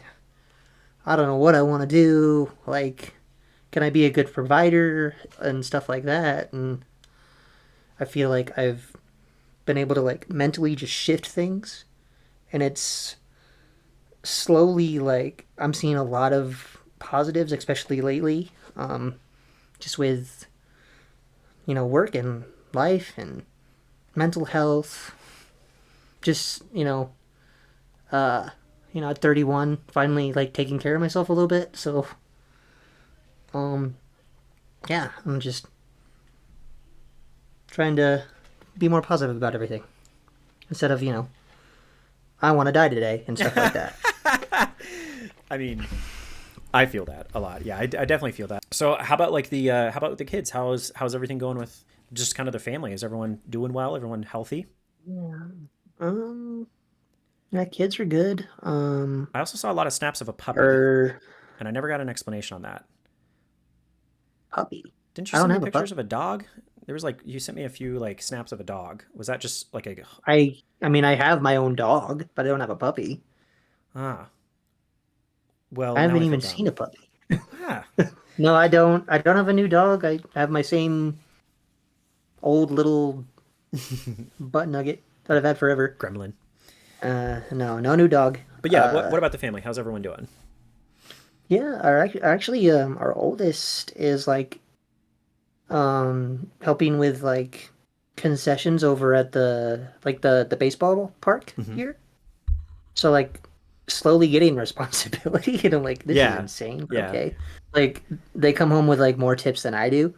Speaker 2: I don't know what I want to do. Like, can I be a good provider and stuff like that? And I feel like I've been able to like mentally just shift things, and it's slowly like I'm seeing a lot of positives, especially lately. Just with work and life and mental health. Just uh, at 31, finally like taking care of myself a little bit. So um, yeah, I'm just trying to be more positive about everything instead of I want to die today and stuff like that.
Speaker 1: I mean, I feel that a lot. Yeah, I definitely feel that. So how about like how about with the kids? How's everything going with just kind of the family? Is everyone doing well? Everyone healthy?
Speaker 2: Yeah. Um. Yeah, kids are good.
Speaker 1: I also saw a lot of snaps of a puppy,
Speaker 2: Or
Speaker 1: and I never got an explanation on that.
Speaker 2: puppy.
Speaker 1: Didn't you
Speaker 2: I don't
Speaker 1: send me
Speaker 2: have a
Speaker 1: pictures
Speaker 2: puppy.
Speaker 1: of a dog? There was like you sent me a few like snaps of a dog. Was that just like a
Speaker 2: I mean, I have my own dog, but I don't have a puppy.
Speaker 1: ah? Well,
Speaker 2: I
Speaker 1: now
Speaker 2: haven't
Speaker 1: I feel
Speaker 2: even seen
Speaker 1: dumb.
Speaker 2: a puppy.
Speaker 1: Ah,
Speaker 2: No, I don't. I don't have a new dog. I have my same old little butt nugget that I've had forever.
Speaker 1: gremlin.
Speaker 2: No, no new dog.
Speaker 1: But yeah, what about the family? How's everyone doing?
Speaker 2: Yeah, our oldest is like helping with like concessions over at the baseball park
Speaker 1: Hmm.
Speaker 2: here. So like slowly getting responsibility, and I'm like, this is
Speaker 1: Yeah,
Speaker 2: insane, but
Speaker 1: yeah.
Speaker 2: okay. Like they come home with like more tips than I do.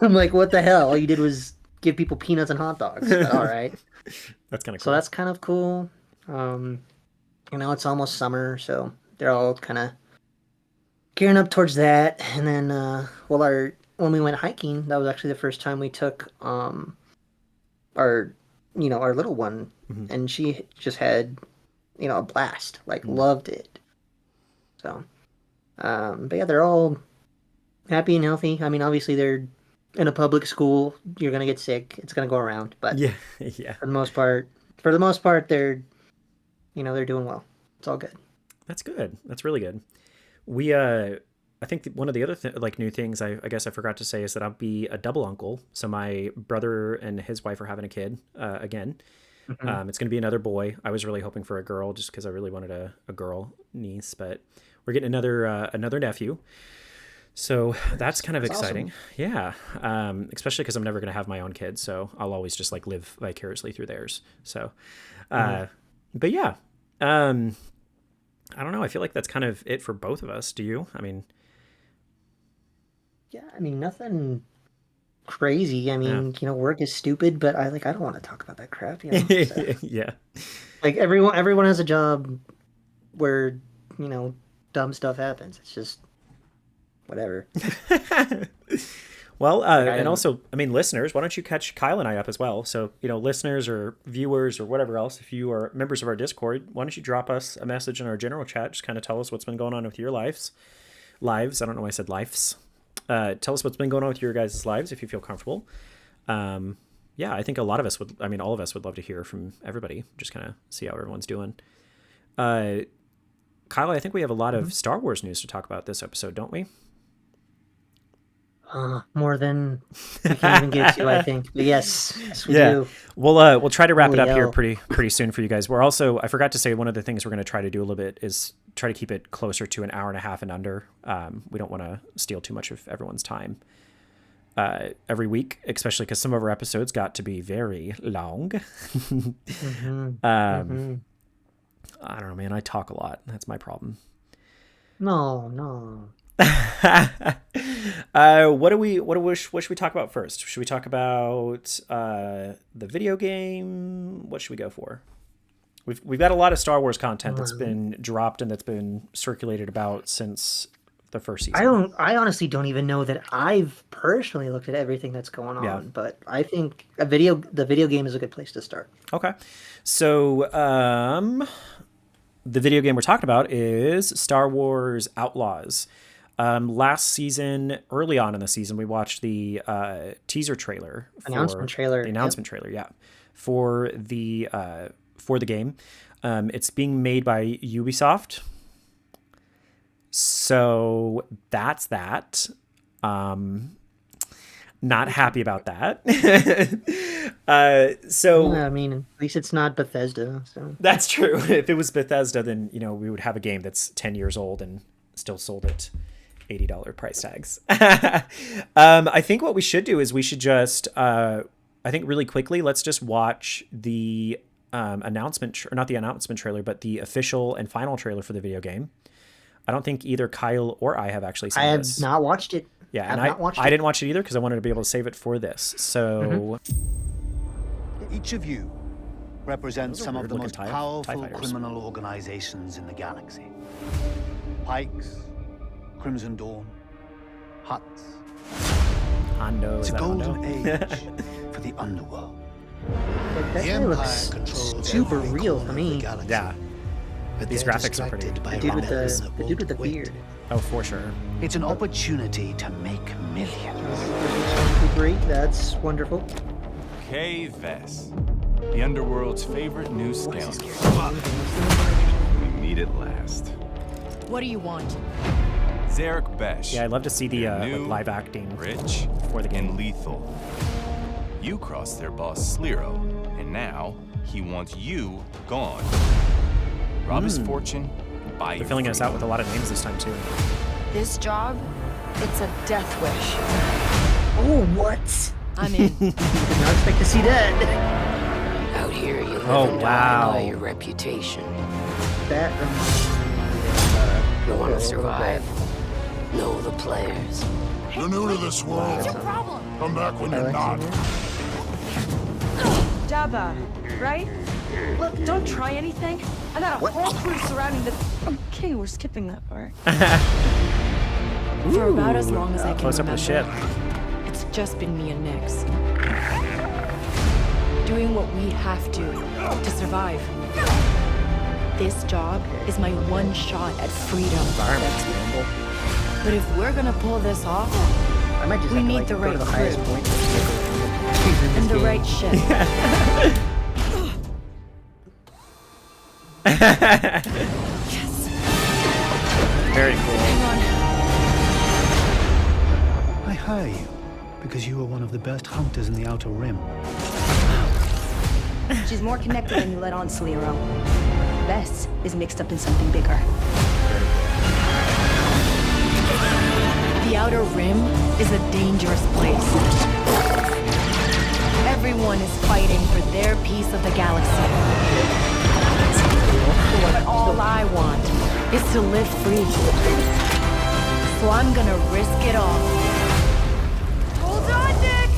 Speaker 2: I'm like, what the hell? All you did was give people peanuts and hot dogs, but all right.
Speaker 1: That's kind of
Speaker 2: So
Speaker 1: cool.
Speaker 2: that's kind of cool. Um, it's almost summer, so they're all kind of gearing up towards that. And then, well, our when we went hiking, that was actually the first time we took our our little one,
Speaker 1: Hmm.
Speaker 2: and she just had a blast, like
Speaker 1: Mm.
Speaker 2: loved it. So, but yeah, they're all happy and healthy. I mean, obviously they're in a public school. You're gonna get sick. It's gonna go around, but
Speaker 1: Yeah, yeah.
Speaker 2: for the most part, they're doing well. It's all good.
Speaker 1: That's good. That's really good. We I think one of the other like new things I guess I forgot to say is that I'll be a double uncle. So my brother and his wife are having a kid again.
Speaker 2: Hmm.
Speaker 1: It's going to be another boy. I was really hoping for a girl just because I really wanted a girl niece, but we're getting another nephew. So that's kind of
Speaker 2: That's awesome.
Speaker 1: exciting. Yeah. Especially because I'm never going to have my own kids. So I'll always just like live vicariously through theirs. So,
Speaker 2: Hmm.
Speaker 1: uh, but yeah. Um, I don't know. I feel like that's kind of it for both of us. Do you? I mean,
Speaker 2: Yeah, I mean nothing crazy. I
Speaker 1: yeah.
Speaker 2: mean, work is stupid, but I don't want to talk about that crap. It's
Speaker 1: Yeah.
Speaker 2: like everyone has a job where you know dumb stuff happens. It's just whatever.
Speaker 1: Well,
Speaker 2: Like I
Speaker 1: and
Speaker 2: don't.
Speaker 1: also, I mean, listeners, why don't you catch Kyle and I up as well? So, listeners or viewers or whatever else, if you are members of our Discord, why don't you drop us a message in our general chat? Just kind of tell us what's been going on with your lives. Lives. I don't know why I said lives. Tell us what's been going on with your guys' lives if you feel comfortable. Um, yeah, I think a lot of us would, I mean, all of us would love to hear from everybody, just kind of see how everyone's doing. Uh, Kyle, I think we have a lot of Star Wars news to talk about this episode, don't we?
Speaker 2: More than we can even get to, I think. But yes, we do.
Speaker 1: We'll try to wrap it up
Speaker 2: Holy
Speaker 1: here
Speaker 2: hell.
Speaker 1: pretty soon for you guys. We're also, I forgot to say, one of the things we're going to try to do a little bit is try to keep it closer to an hour and a half and under. We don't want to steal too much of everyone's time every week, especially because some of our episodes got to be very long. I don't know, man. I talk a lot. That's my problem.
Speaker 2: No.
Speaker 1: What should we talk about first? Should we talk about the video game? What should we go for? We've got a lot of Star Wars content that's been dropped and that's been circulated about since the first season.
Speaker 2: I honestly don't even know that I've personally looked at everything that's going on, but I think the video game is a good place to start.
Speaker 1: Okay. So, the video game we're talking about is Star Wars Outlaws. Last season, early on in the season, we watched the teaser trailer.
Speaker 2: Announcement trailer.
Speaker 1: The announcement trailer, yeah. For the game. It's being made by Ubisoft. So that's that. Not happy about that.
Speaker 2: I mean, at least it's not Bethesda. So
Speaker 1: that's true. If it was Bethesda, then we would have a game that's 10 years old and still sold at $80 price tags. I think what we should do is we should just, I think really quickly, let's just watch the announcement, or not the announcement trailer, but the official and final trailer for the video game. I don't think either Kyle or I have actually seen this.
Speaker 2: I have not watched it.
Speaker 1: Yeah, and I didn't watch it either because I wanted to be able to save it for this. So
Speaker 3: each of you represents some of the most
Speaker 1: TIE
Speaker 3: powerful
Speaker 1: fighters.
Speaker 3: criminal organizations in the galaxy. Pikes, Crimson Dawn, Hutts.
Speaker 1: Hondo,
Speaker 3: It's
Speaker 1: is
Speaker 3: a
Speaker 1: that
Speaker 3: golden
Speaker 1: Hondo?
Speaker 3: age for the underworld.
Speaker 2: That
Speaker 3: The
Speaker 2: guy
Speaker 3: Empire
Speaker 2: looks
Speaker 3: controls
Speaker 2: super
Speaker 3: every
Speaker 2: real
Speaker 3: corner
Speaker 2: to
Speaker 3: of the
Speaker 2: me.
Speaker 3: galaxy,
Speaker 1: Yeah.
Speaker 3: but
Speaker 1: These
Speaker 3: they're
Speaker 1: graphics are pretty.
Speaker 3: distracted by
Speaker 2: The dude with
Speaker 3: rebels that
Speaker 2: the
Speaker 3: won't
Speaker 2: dude with the
Speaker 3: quit.
Speaker 2: beard.
Speaker 1: Oh, for sure.
Speaker 3: It's an opportunity to make millions.
Speaker 2: Great, that's wonderful.
Speaker 4: Kay Vess, the underworld's favorite new scoundrel. We meet at last.
Speaker 5: What do you want?
Speaker 4: Zarek Besh.
Speaker 1: Yeah, I'd love to see the
Speaker 4: new,
Speaker 1: live acting
Speaker 4: rich,
Speaker 1: for the game.
Speaker 4: and lethal. You crossed their boss Sliro, and now he wants you gone. Rob his fortune, buy
Speaker 1: They're
Speaker 4: your
Speaker 1: filling us out
Speaker 4: freedom.
Speaker 1: with a lot of names this time too.
Speaker 5: This job, it's a death wish.
Speaker 2: Oh, what?
Speaker 5: I'm in.
Speaker 2: Did not expect to see that.
Speaker 6: Out here, you live
Speaker 1: Oh,
Speaker 6: and
Speaker 1: wow.
Speaker 6: die by your reputation.
Speaker 2: That
Speaker 6: You want to survive? Know the players.
Speaker 7: You're new to this world.
Speaker 5: What's your problem?
Speaker 7: Come back when you're not.
Speaker 8: Jabba, right? Look, don't try anything. I got a whole crew surrounding the... Okay, we're skipping that part.
Speaker 5: For about as long as I can
Speaker 1: Close up of the
Speaker 5: remember,
Speaker 1: ship.
Speaker 5: it's just been me and Nix. Doing what we have to survive. This job is my one shot at freedom.
Speaker 1: Environment's terrible.
Speaker 5: But if we're gonna pull this off,
Speaker 2: I might just
Speaker 5: We
Speaker 2: have to,
Speaker 5: need
Speaker 2: like,
Speaker 5: the
Speaker 2: go
Speaker 5: right
Speaker 2: to the highest
Speaker 5: crew.
Speaker 2: point.
Speaker 5: and the right shit.
Speaker 1: Very cool.
Speaker 5: Hang
Speaker 3: I hire you because you are one of the best hunters in the Outer Rim.
Speaker 8: She's more connected than you let on, Sliro. Bess is mixed up in something bigger.
Speaker 5: on. The Outer Rim is a dangerous place. Everyone is fighting for their piece of the galaxy. But all I want is to live free. So I'm gonna risk it all. Hold on, Nick!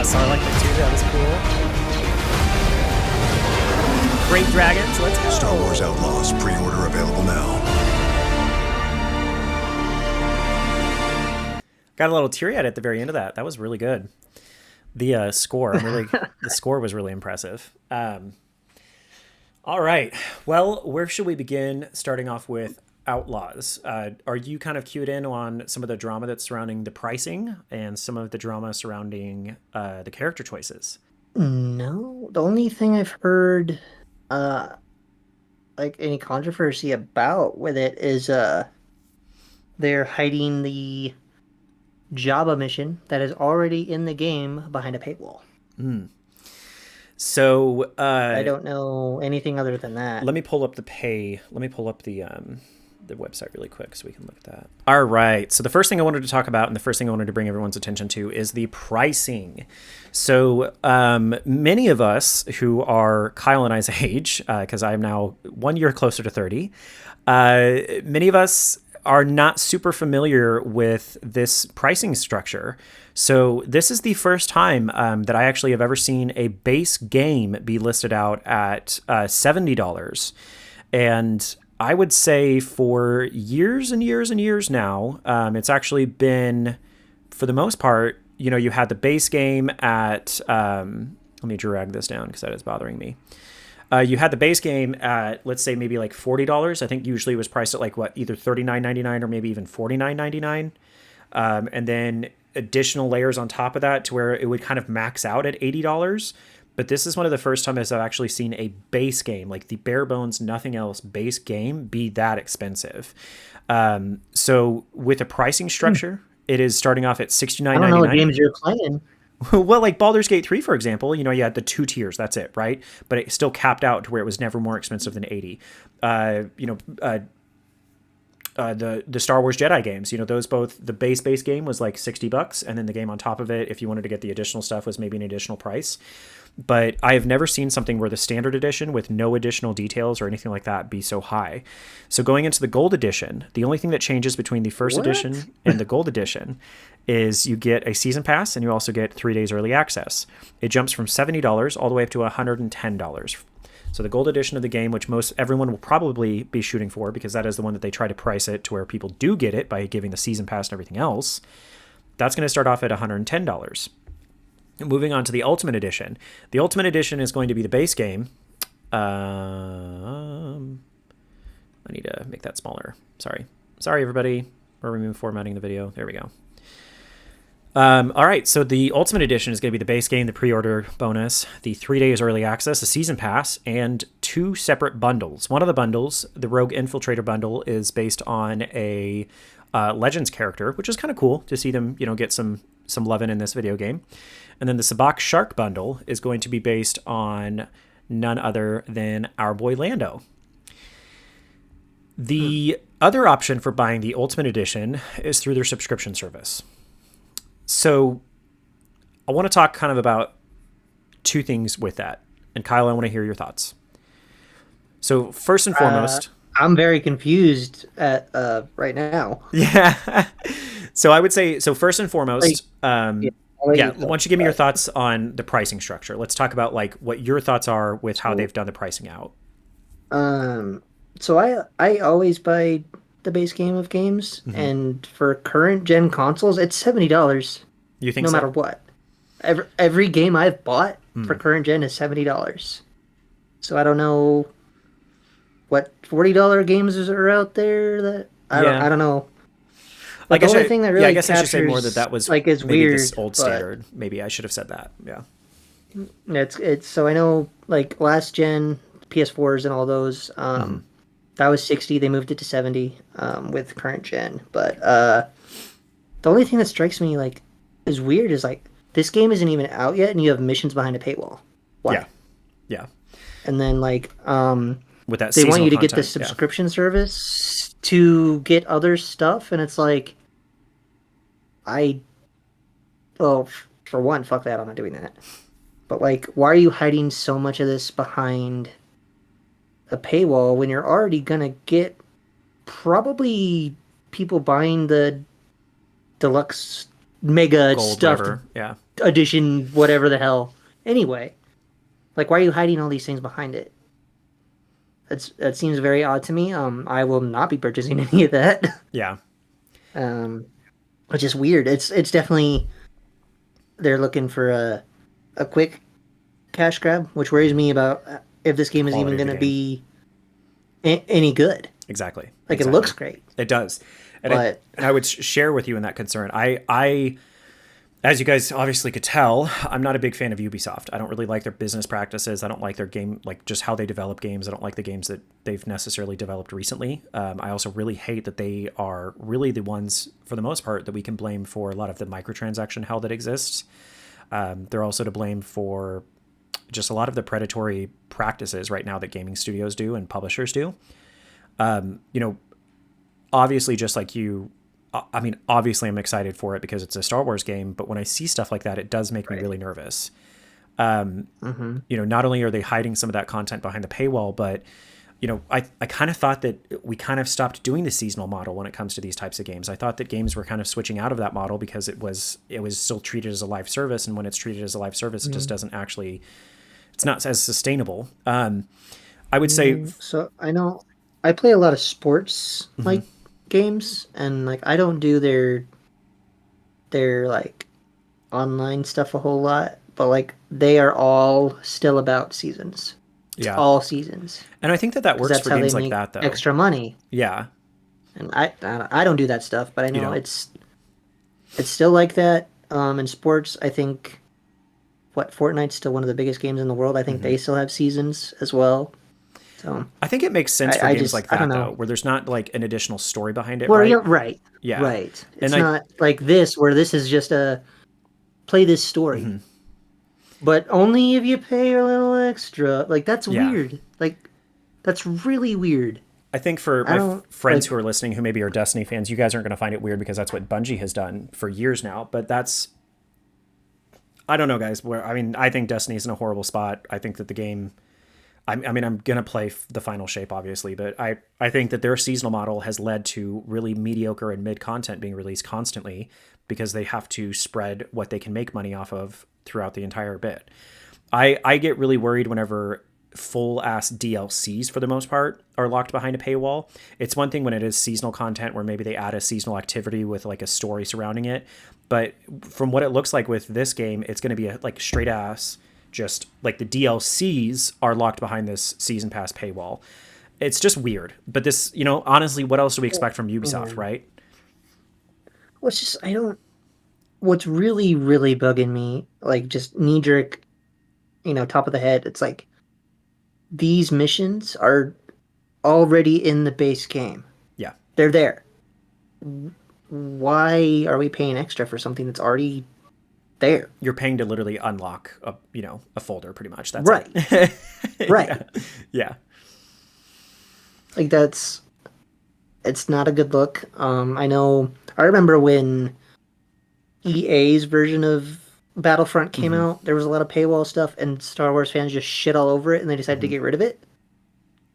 Speaker 1: So I like the two. That was cool. Great dragons. Let's go.
Speaker 7: Star Wars Outlaws pre-order available now.
Speaker 1: Got a little teary-eyed at the very end of that. That was really good. The score, the score was really impressive. All right. Well, where should we begin? Starting off with Outlaws. Are you kind of cued in on some of the drama that's surrounding the pricing and some of the drama surrounding the character choices?
Speaker 2: No, the only thing I've heard, like any controversy about with it is they're hiding the Java mission that is already in the game behind a paywall.
Speaker 1: So
Speaker 2: I don't know anything other than that.
Speaker 1: let me pull up the website really quick so we can look at that. All right. So the first thing I wanted to talk about and the first thing I wanted to bring everyone's attention to is the pricing. So many of us who are Kyle and I's age, because I'm now 1 year closer to 30, many of us are not super familiar with this pricing structure. So this is the first time that I actually have ever seen a base game be listed out at $70. And I would say for years and years and years now, it's actually been, for the most part, you had the base game at, let me drag this down because that is bothering me. You had the base game at, let's say, maybe like $40. I think usually it was priced at like either $39.99 or maybe even $49.99. And then additional layers on top of that to where it would kind of max out at $80. But this is one of the first times I've actually seen a base game, like the bare bones, nothing else base game, be that expensive. So with a pricing structure, it is starting off at $69.99.
Speaker 2: I don't know what games you're playing.
Speaker 1: Well, like Baldur's Gate 3, for example, you had the 2 tiers. That's it, right? But it still capped out to where it was never more expensive than 80. The Star Wars Jedi games, those both, the base game was like $60, and then the game on top of it, if you wanted to get the additional stuff, was maybe an additional price. But I have never seen something where the standard edition with no additional details or anything like that be so high. So going into the gold edition, the only thing that changes between the first edition and the gold edition is you get a season pass and you also get 3 days early access. It jumps from $70 all the way up to $110. So the gold edition of the game, which everyone will probably be shooting for because that is the one that they try to price it to where people do get it by giving the season pass and everything else, that's going to start off at $110. Moving on to the Ultimate Edition. The Ultimate Edition is going to be the base game. I need to make that smaller. Sorry, everybody. We're removing formatting the video. There we go. All right, so the Ultimate Edition is going to be the base game, the pre-order bonus, the 3 days early access, a season pass, and 2 separate bundles. One of the bundles, the Rogue Infiltrator bundle, is based on a Legends character, which is kind of cool to see them, get some loving in this video game. And then the Sabak Shark bundle is going to be based on none other than our boy Lando. The other option for buying the Ultimate Edition is through their subscription service. So I want to talk kind of about 2 things with that. And Kyle, I want to hear your thoughts. So first and foremost...
Speaker 2: I'm very confused at right now.
Speaker 1: Yeah. So I would say, first and foremost, why don't you give me your thoughts on the pricing structure? Let's talk about like what your thoughts are with how they've done the pricing out.
Speaker 2: So I always buy the base game of games, and for current gen consoles, it's $70.
Speaker 1: You think
Speaker 2: no matter what? Every game I've bought for current gen is $70. So I don't know what $40 games are out there that I don't know. Like, the only thing that really
Speaker 1: I guess I should say more that was
Speaker 2: like is
Speaker 1: maybe
Speaker 2: weird.
Speaker 1: This old standard. Maybe I should have said that. Yeah.
Speaker 2: It's so I know like last gen PS4s and all those that was 60. They moved it to 70 with current gen. But the only thing that strikes me like is weird is like this game isn't even out yet, and you have missions behind a paywall. Why?
Speaker 1: Yeah.
Speaker 2: And then like
Speaker 1: with that
Speaker 2: they want you to
Speaker 1: content,
Speaker 2: get the subscription service to get other stuff, and it's like for one, fuck that, I'm not doing that. But like, why are you hiding so much of this behind a paywall when you're already gonna get probably people buying the deluxe mega
Speaker 1: Gold,
Speaker 2: stuffed
Speaker 1: whatever.
Speaker 2: edition, whatever the hell. Anyway, like, why are you hiding all these things behind it? That seems very odd to me. I will not be purchasing any of that.
Speaker 1: Yeah.
Speaker 2: Which is weird. It's definitely they're looking for a quick cash grab, which worries me about if this game is even going to be any good.
Speaker 1: Exactly.
Speaker 2: Like, it looks great.
Speaker 1: It does. And I would share with you in that concern. I as you guys obviously could tell, I'm not a big fan of Ubisoft. I don't really like their business practices. I don't like their game, like just how they develop games. I don't like the games that they've necessarily developed recently. I also really hate that they are really the ones, for the most part, that we can blame for a lot of the microtransaction hell that exists. They're also to blame for just a lot of the predatory practices right now that gaming studios do and publishers do. Obviously, just like you, I mean, obviously I'm excited for it because it's a Star Wars game, but when I see stuff like that, it does make me really nervous. Not only are they hiding some of that content behind the paywall, but, I kind of thought that we kind of stopped doing the seasonal model when it comes to these types of games. I thought that games were kind of switching out of that model because it was still treated as a live service. And when it's treated as a live service, it just doesn't actually, it's not as sustainable. I would say.
Speaker 2: So I know I play a lot of sports, like, games, and like I don't do their like online stuff a whole lot, but like they are all still about seasons. It's all seasons,
Speaker 1: and I think that works for games like that, though.
Speaker 2: Extra money.
Speaker 1: Yeah,
Speaker 2: and I don't do that stuff, but I know it's still like that. In sports, I think Fortnite's still one of the biggest games in the world. I think they still have seasons as well. So
Speaker 1: I think it makes sense for games like that, though, where there's not like an additional story behind it.
Speaker 2: Well,
Speaker 1: right?
Speaker 2: Right.
Speaker 1: Yeah.
Speaker 2: Right. It's not like this, where this is just a play this story, but only if you pay a little extra. Like that's weird. Like that's really weird.
Speaker 1: I think for my friends who are listening, who maybe are Destiny fans, you guys aren't going to find it weird because that's what Bungie has done for years now. But I don't know, guys. I think Destiny's in a horrible spot. I think that the game. I'm going to play the final shape, obviously, but I think that their seasonal model has led to really mediocre and mid content being released constantly because they have to spread what they can make money off of throughout the entire bit. I get really worried whenever full ass DLCs, for the most part, are locked behind a paywall. It's one thing when it is seasonal content where maybe they add a seasonal activity with like a story surrounding it. But from what it looks like with this game, it's going to be a like straight ass, just like the DLCs are locked behind this season pass paywall. It's just weird. But this, honestly, what else do we expect from Ubisoft, right?
Speaker 2: Well, it's just, what's really, really bugging me, like just knee jerk, top of the head, it's like these missions are already in the base game. Yeah. They're there. Why are we paying extra for something that's already there?
Speaker 1: You're paying to literally unlock a folder, pretty much. That's
Speaker 2: right.
Speaker 1: It.
Speaker 2: Right.
Speaker 1: Yeah.
Speaker 2: Like it's not a good look. I remember when EA's version of Battlefront came out, there was a lot of paywall stuff and Star Wars fans just shit all over it and they decided to get rid of it.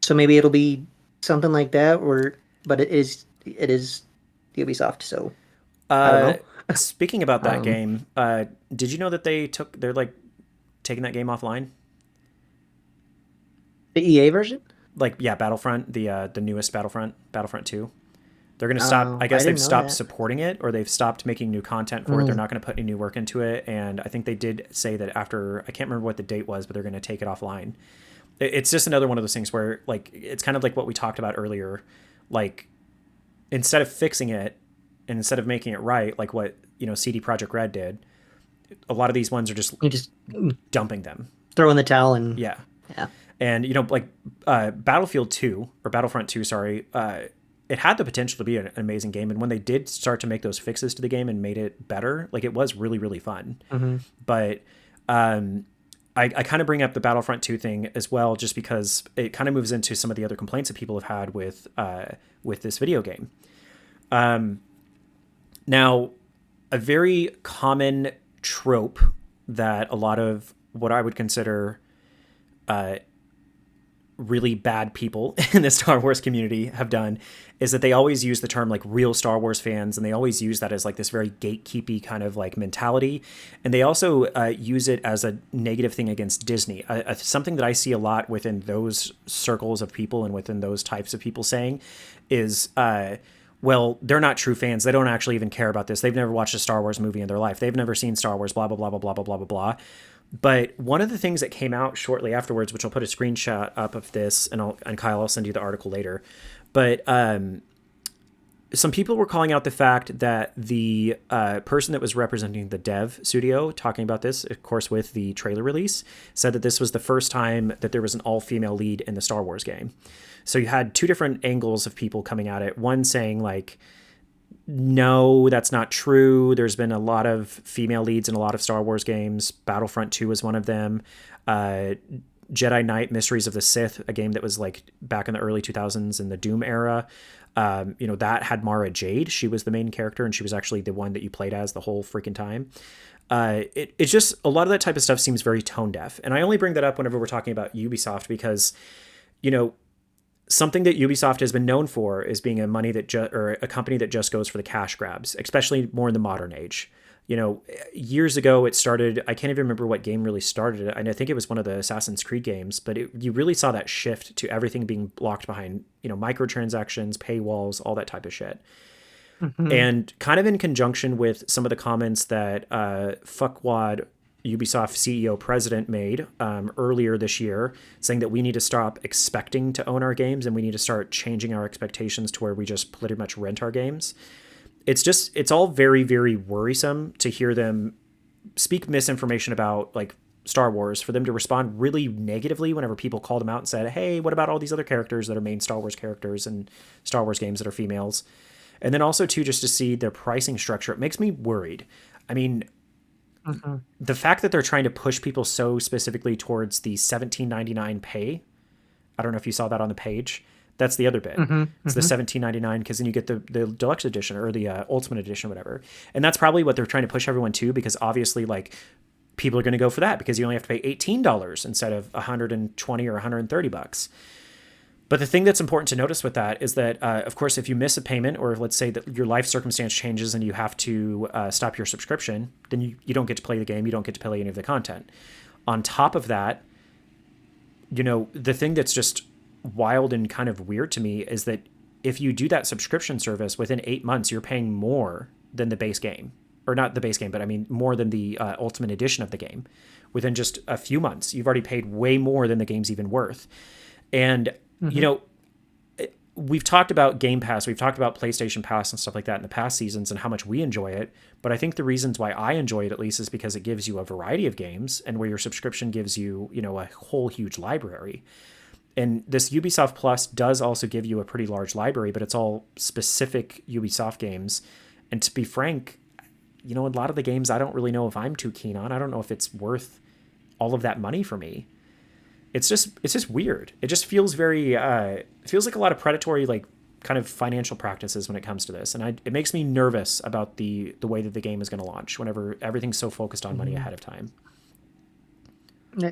Speaker 2: So maybe it'll be something like that, but it is Ubisoft, so I don't know.
Speaker 1: Speaking about that game, did you know that they're like taking that game offline?
Speaker 2: The EA version?
Speaker 1: Battlefront, the newest Battlefront 2. They're going to stop. I guess they've stopped supporting it, or they've stopped making new content for it. They're not going to put any new work into it. And I think they did say that after, I can't remember what the date was, but they're going to take it offline. It's just another one of those things where like, it's kind of like what we talked about earlier. Like, instead of fixing it and instead of making it right, like what, CD Projekt Red did, a lot of these ones are just dumping them.
Speaker 2: Throw in the towel and...
Speaker 1: Yeah. And, Battlefront 2, sorry, it had the potential to be an amazing game. And when they did start to make those fixes to the game and made it better, like it was really, really fun. But I kind of bring up the Battlefront 2 thing as well, just because it kind of moves into some of the other complaints that people have had with this video game. Now, a very common trope that a lot of what I would consider really bad people in the Star Wars community have done is that they always use the term like real Star Wars fans, and they always use that as like this very gatekeepy kind of like mentality. And they also use it as a negative thing against Disney. Something that I see a lot within those circles of people and within those types of people saying is, well, they're not true fans. They don't actually even care about this. They've never watched a Star Wars movie in their life. They've never seen Star Wars, blah, blah, blah, blah, blah, blah, blah, blah, blah. But one of the things that came out shortly afterwards, which I'll put a screenshot up of this, and Kyle, I'll send you the article later. But some people were calling out the fact that the person that was representing the dev studio, talking about this, of course, with the trailer release, said that this was the first time that there was an all-female lead in the Star Wars game. So you had two different angles of people coming at it. One saying like, no, that's not true. There's been a lot of female leads in a lot of Star Wars games. Battlefront 2 was one of them. Jedi Knight Mysteries of the Sith, a game that was like back in the early 2000s in the Doom era. That had Mara Jade. She was the main character, and she was actually the one that you played as the whole freaking time. It's just a lot of that type of stuff seems very tone deaf. And I only bring that up whenever we're talking about Ubisoft because, something that Ubisoft has been known for is being a a company that just goes for the cash grabs, especially more in the modern age. Years ago it started, I can't even remember what game really started it. And I think it was one of the Assassin's Creed games, but you really saw that shift to everything being blocked behind, microtransactions, paywalls, all that type of shit. Mm-hmm. And kind of in conjunction with some of the comments that Fuckwad Ubisoft CEO president made earlier this year, saying that we need to stop expecting to own our games and we need to start changing our expectations to where we just pretty much rent our games. It's all very, very worrisome to hear them speak misinformation about like Star Wars, for them to respond really negatively whenever people called them out and said, hey, what about all these other characters that are main Star Wars characters and Star Wars games that are females? And then also too, just to see their pricing structure, it makes me worried. I mean, the fact that they're trying to push people so specifically towards the $17.99 pay, I don't know if you saw that on the page. That's the other bit. It's the $17.99 because then you get the deluxe edition or the ultimate edition or whatever. And that's probably what they're trying to push everyone to, because obviously like people are going to go for that because you only have to pay $18 instead of $120 or $130. But the thing that's important to notice with that is that, of course, if you miss a payment, or let's say that your life circumstance changes and you have to stop your subscription, then you don't get to play the game. You don't get to play any of the content. On top of that, the thing that's just wild and kind of weird to me is that if you do that subscription service within 8 months, you're paying more than the base game. Or not the base game, but I mean more than the ultimate edition of the game. Within just a few months, you've already paid way more than the game's even worth. And we've talked about Game Pass, we've talked about PlayStation Pass and stuff like that in the past seasons and how much we enjoy it. But I think the reasons why I enjoy it, at least, is because it gives you a variety of games, and where your subscription gives you, a whole huge library. And this Ubisoft Plus does also give you a pretty large library, but it's all specific Ubisoft games. And to be frank, a lot of the games I don't really know if I'm too keen on. I don't know if it's worth all of that money for me. It's just weird. It just feels very, it feels like a lot of predatory, like kind of financial practices when it comes to this. And it makes me nervous about the way that the game is going to launch whenever everything's so focused on money ahead of time.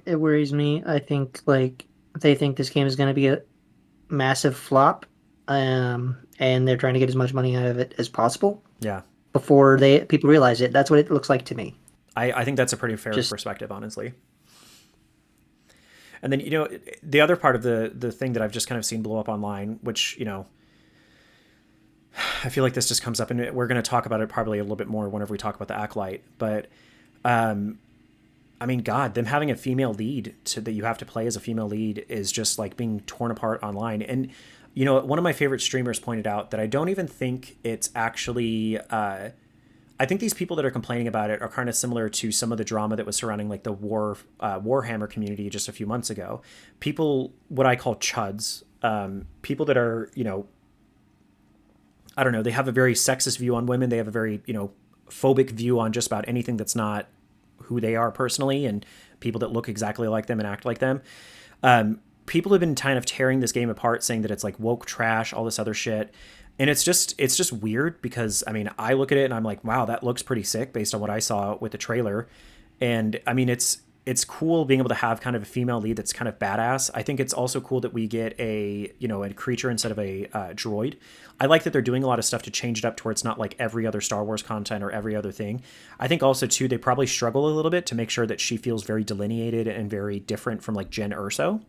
Speaker 2: It worries me. I think like they think this game is going to be a massive flop, and they're trying to get as much money out of it as possible.
Speaker 1: Yeah.
Speaker 2: Before people realize it. That's what it looks like to me.
Speaker 1: I think that's a pretty fair perspective, honestly. And then, the other part of the thing that I've just kind of seen blow up online, which, I feel like this just comes up, and we're going to talk about it probably a little bit more whenever we talk about the Acolyte. But, I mean, God, them having a female lead that you have to play as a female lead is just like being torn apart online. And, one of my favorite streamers pointed out that I don't even think it's actually, I think these people that are complaining about it are kind of similar to some of the drama that was surrounding like the Warhammer community just a few months ago. People, what I call chuds, people that are, I don't know, they have a very sexist view on women. They have a very, phobic view on just about anything that's not who they are personally, and people that look exactly like them and act like them. People have been kind of tearing this game apart, saying that it's like woke trash, all this other shit. And it's just weird because, I mean, I look at it and I'm like, wow, that looks pretty sick based on what I saw with the trailer. And I mean, it's cool being able to have kind of a female lead that's kind of badass. I think it's also cool that we get a creature instead of a droid. I like that they're doing a lot of stuff to change it up to where it's not like every other Star Wars content or every other thing. I think also too, they probably struggle a little bit to make sure that she feels very delineated and very different from like Jen Erso.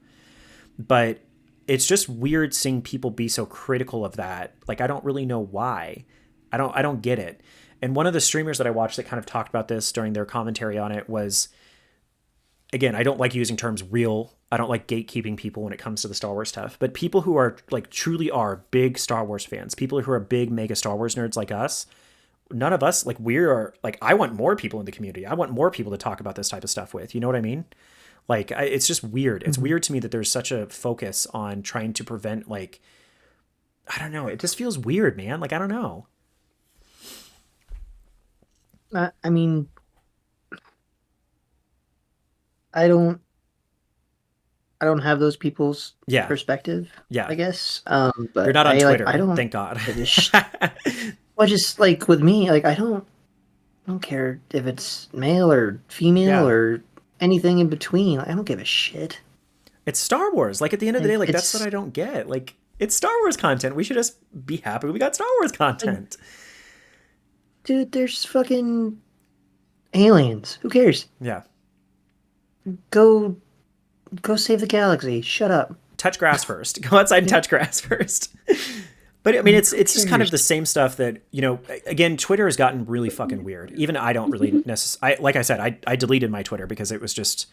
Speaker 1: But it's just weird seeing people be so critical of that. Like, I don't really know why. I don't get it. And one of the streamers that I watched that kind of talked about this during their commentary on it was, again, I don't like using terms real. I don't like gatekeeping people when it comes to the Star Wars stuff. But people who are like truly are big Star Wars fans, people who are big mega Star Wars nerds like us, none of us like I want more people in the community. I want more people to talk about this type of stuff with. You know what I mean? Like it's just weird. It's weird to me that there's such a focus on trying to prevent like, I don't know. It just feels weird, man. Like I don't know.
Speaker 2: I mean, I don't have those people's perspective.
Speaker 1: Yeah,
Speaker 2: I guess. But
Speaker 1: you're not on Twitter.
Speaker 2: I don't.
Speaker 1: Thank God.
Speaker 2: Well, just like with me, like I don't care if it's male or female or anything in between. I don't give a shit.
Speaker 1: It's Star Wars. Like at the end of the day, like that's what I don't get. Like it's Star Wars content. We should just be happy we got Star Wars content.
Speaker 2: Dude, there's fucking aliens. Who cares?
Speaker 1: Yeah.
Speaker 2: Go save the galaxy. Shut up.
Speaker 1: Touch grass first. Go outside and touch grass first. But I mean, it's just kind of the same stuff that, you know, again, Twitter has gotten really fucking weird. Even I don't really necessarily, like I said, I deleted my Twitter because it was just,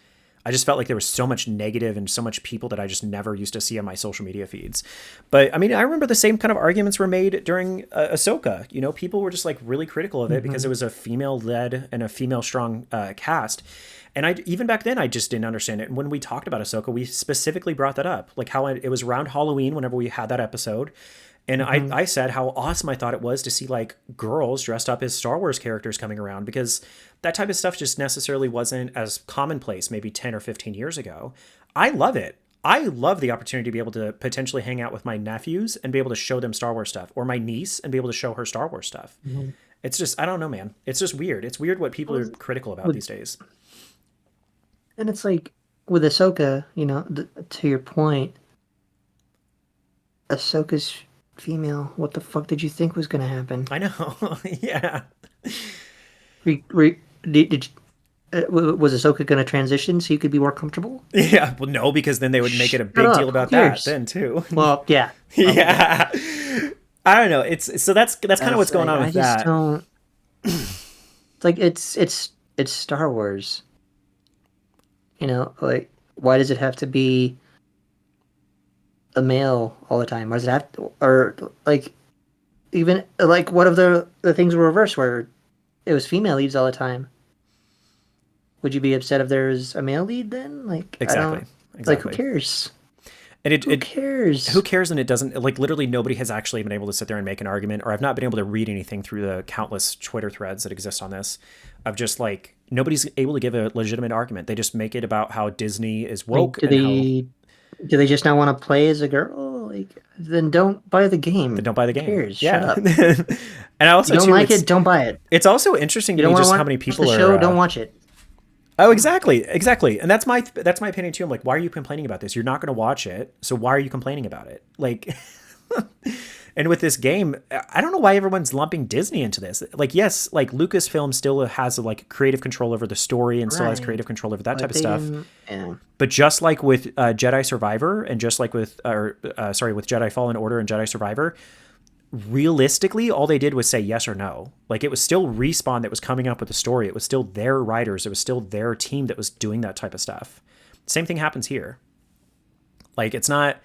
Speaker 1: I just felt like there was so much negative and so much people that I just never used to see on my social media feeds. But I mean, I remember the same kind of arguments were made during Ahsoka. You know, people were just like really critical of it because it was a female led and a female strong cast. And even back then, I just didn't understand it. And when we talked about Ahsoka, we specifically brought that up, like how it was around Halloween whenever we had that episode. And I said how awesome I thought it was to see like girls dressed up as Star Wars characters coming around, because that type of stuff just necessarily wasn't as commonplace maybe 10 or 15 years ago. I love it. I love the opportunity to be able to potentially hang out with my nephews and be able to show them Star Wars stuff, or my niece and be able to show her Star Wars stuff. It's just, I don't know, man. It's just weird. It's weird what people are critical about these days.
Speaker 2: And it's like with Ahsoka, you know, to your point, Ahsoka's female. What the fuck did you think was going to happen?
Speaker 1: I know. Yeah.
Speaker 2: Was Ahsoka going to transition so you could be more comfortable?
Speaker 1: Yeah. Well, no, because then they would make it a big deal about that then too.
Speaker 2: Well, yeah.
Speaker 1: Yeah. I don't know. So that's kind of what's going on with that.
Speaker 2: Don't. It's like it's Star Wars. You know, like why does it have to be a male all the time? Why does it have to, or like even like what if the things were reversed where it was female leads all the time? Would you be upset if there was a male lead then? Like
Speaker 1: exactly.
Speaker 2: Like who cares?
Speaker 1: And
Speaker 2: who cares?
Speaker 1: Who cares? And it doesn't, like, literally nobody has actually been able to sit there and make an argument, or I've not been able to read anything through the countless Twitter threads that exist on this of just like nobody's able to give a legitimate argument. They just make it about how Disney is woke.
Speaker 2: Like, do they just not want to play as a girl? Like, then don't buy the game.
Speaker 1: Then don't buy the game.
Speaker 2: Who cares?
Speaker 1: Yeah.
Speaker 2: Shut up.
Speaker 1: And I also
Speaker 2: you don't like it, don't buy it.
Speaker 1: It's also interesting to me just how many people
Speaker 2: the
Speaker 1: are.
Speaker 2: Show, don't watch it.
Speaker 1: Oh, exactly. And that's my opinion too. I'm like, why are you complaining about this? You're not going to watch it, so why are you complaining about it? Like, and with this game, I don't know why everyone's lumping Disney into this. Like, yes, like Lucasfilm still has like creative control over the story and still has creative control over that type of stuff.
Speaker 2: Yeah.
Speaker 1: But just like with Jedi Survivor and just like with Jedi Fallen Order and Jedi Survivor, realistically, all they did was say yes or no. Like, it was still Respawn that was coming up with the story. It was still their writers. It was still their team that was doing that type of stuff. Same thing happens here. Like, it's not,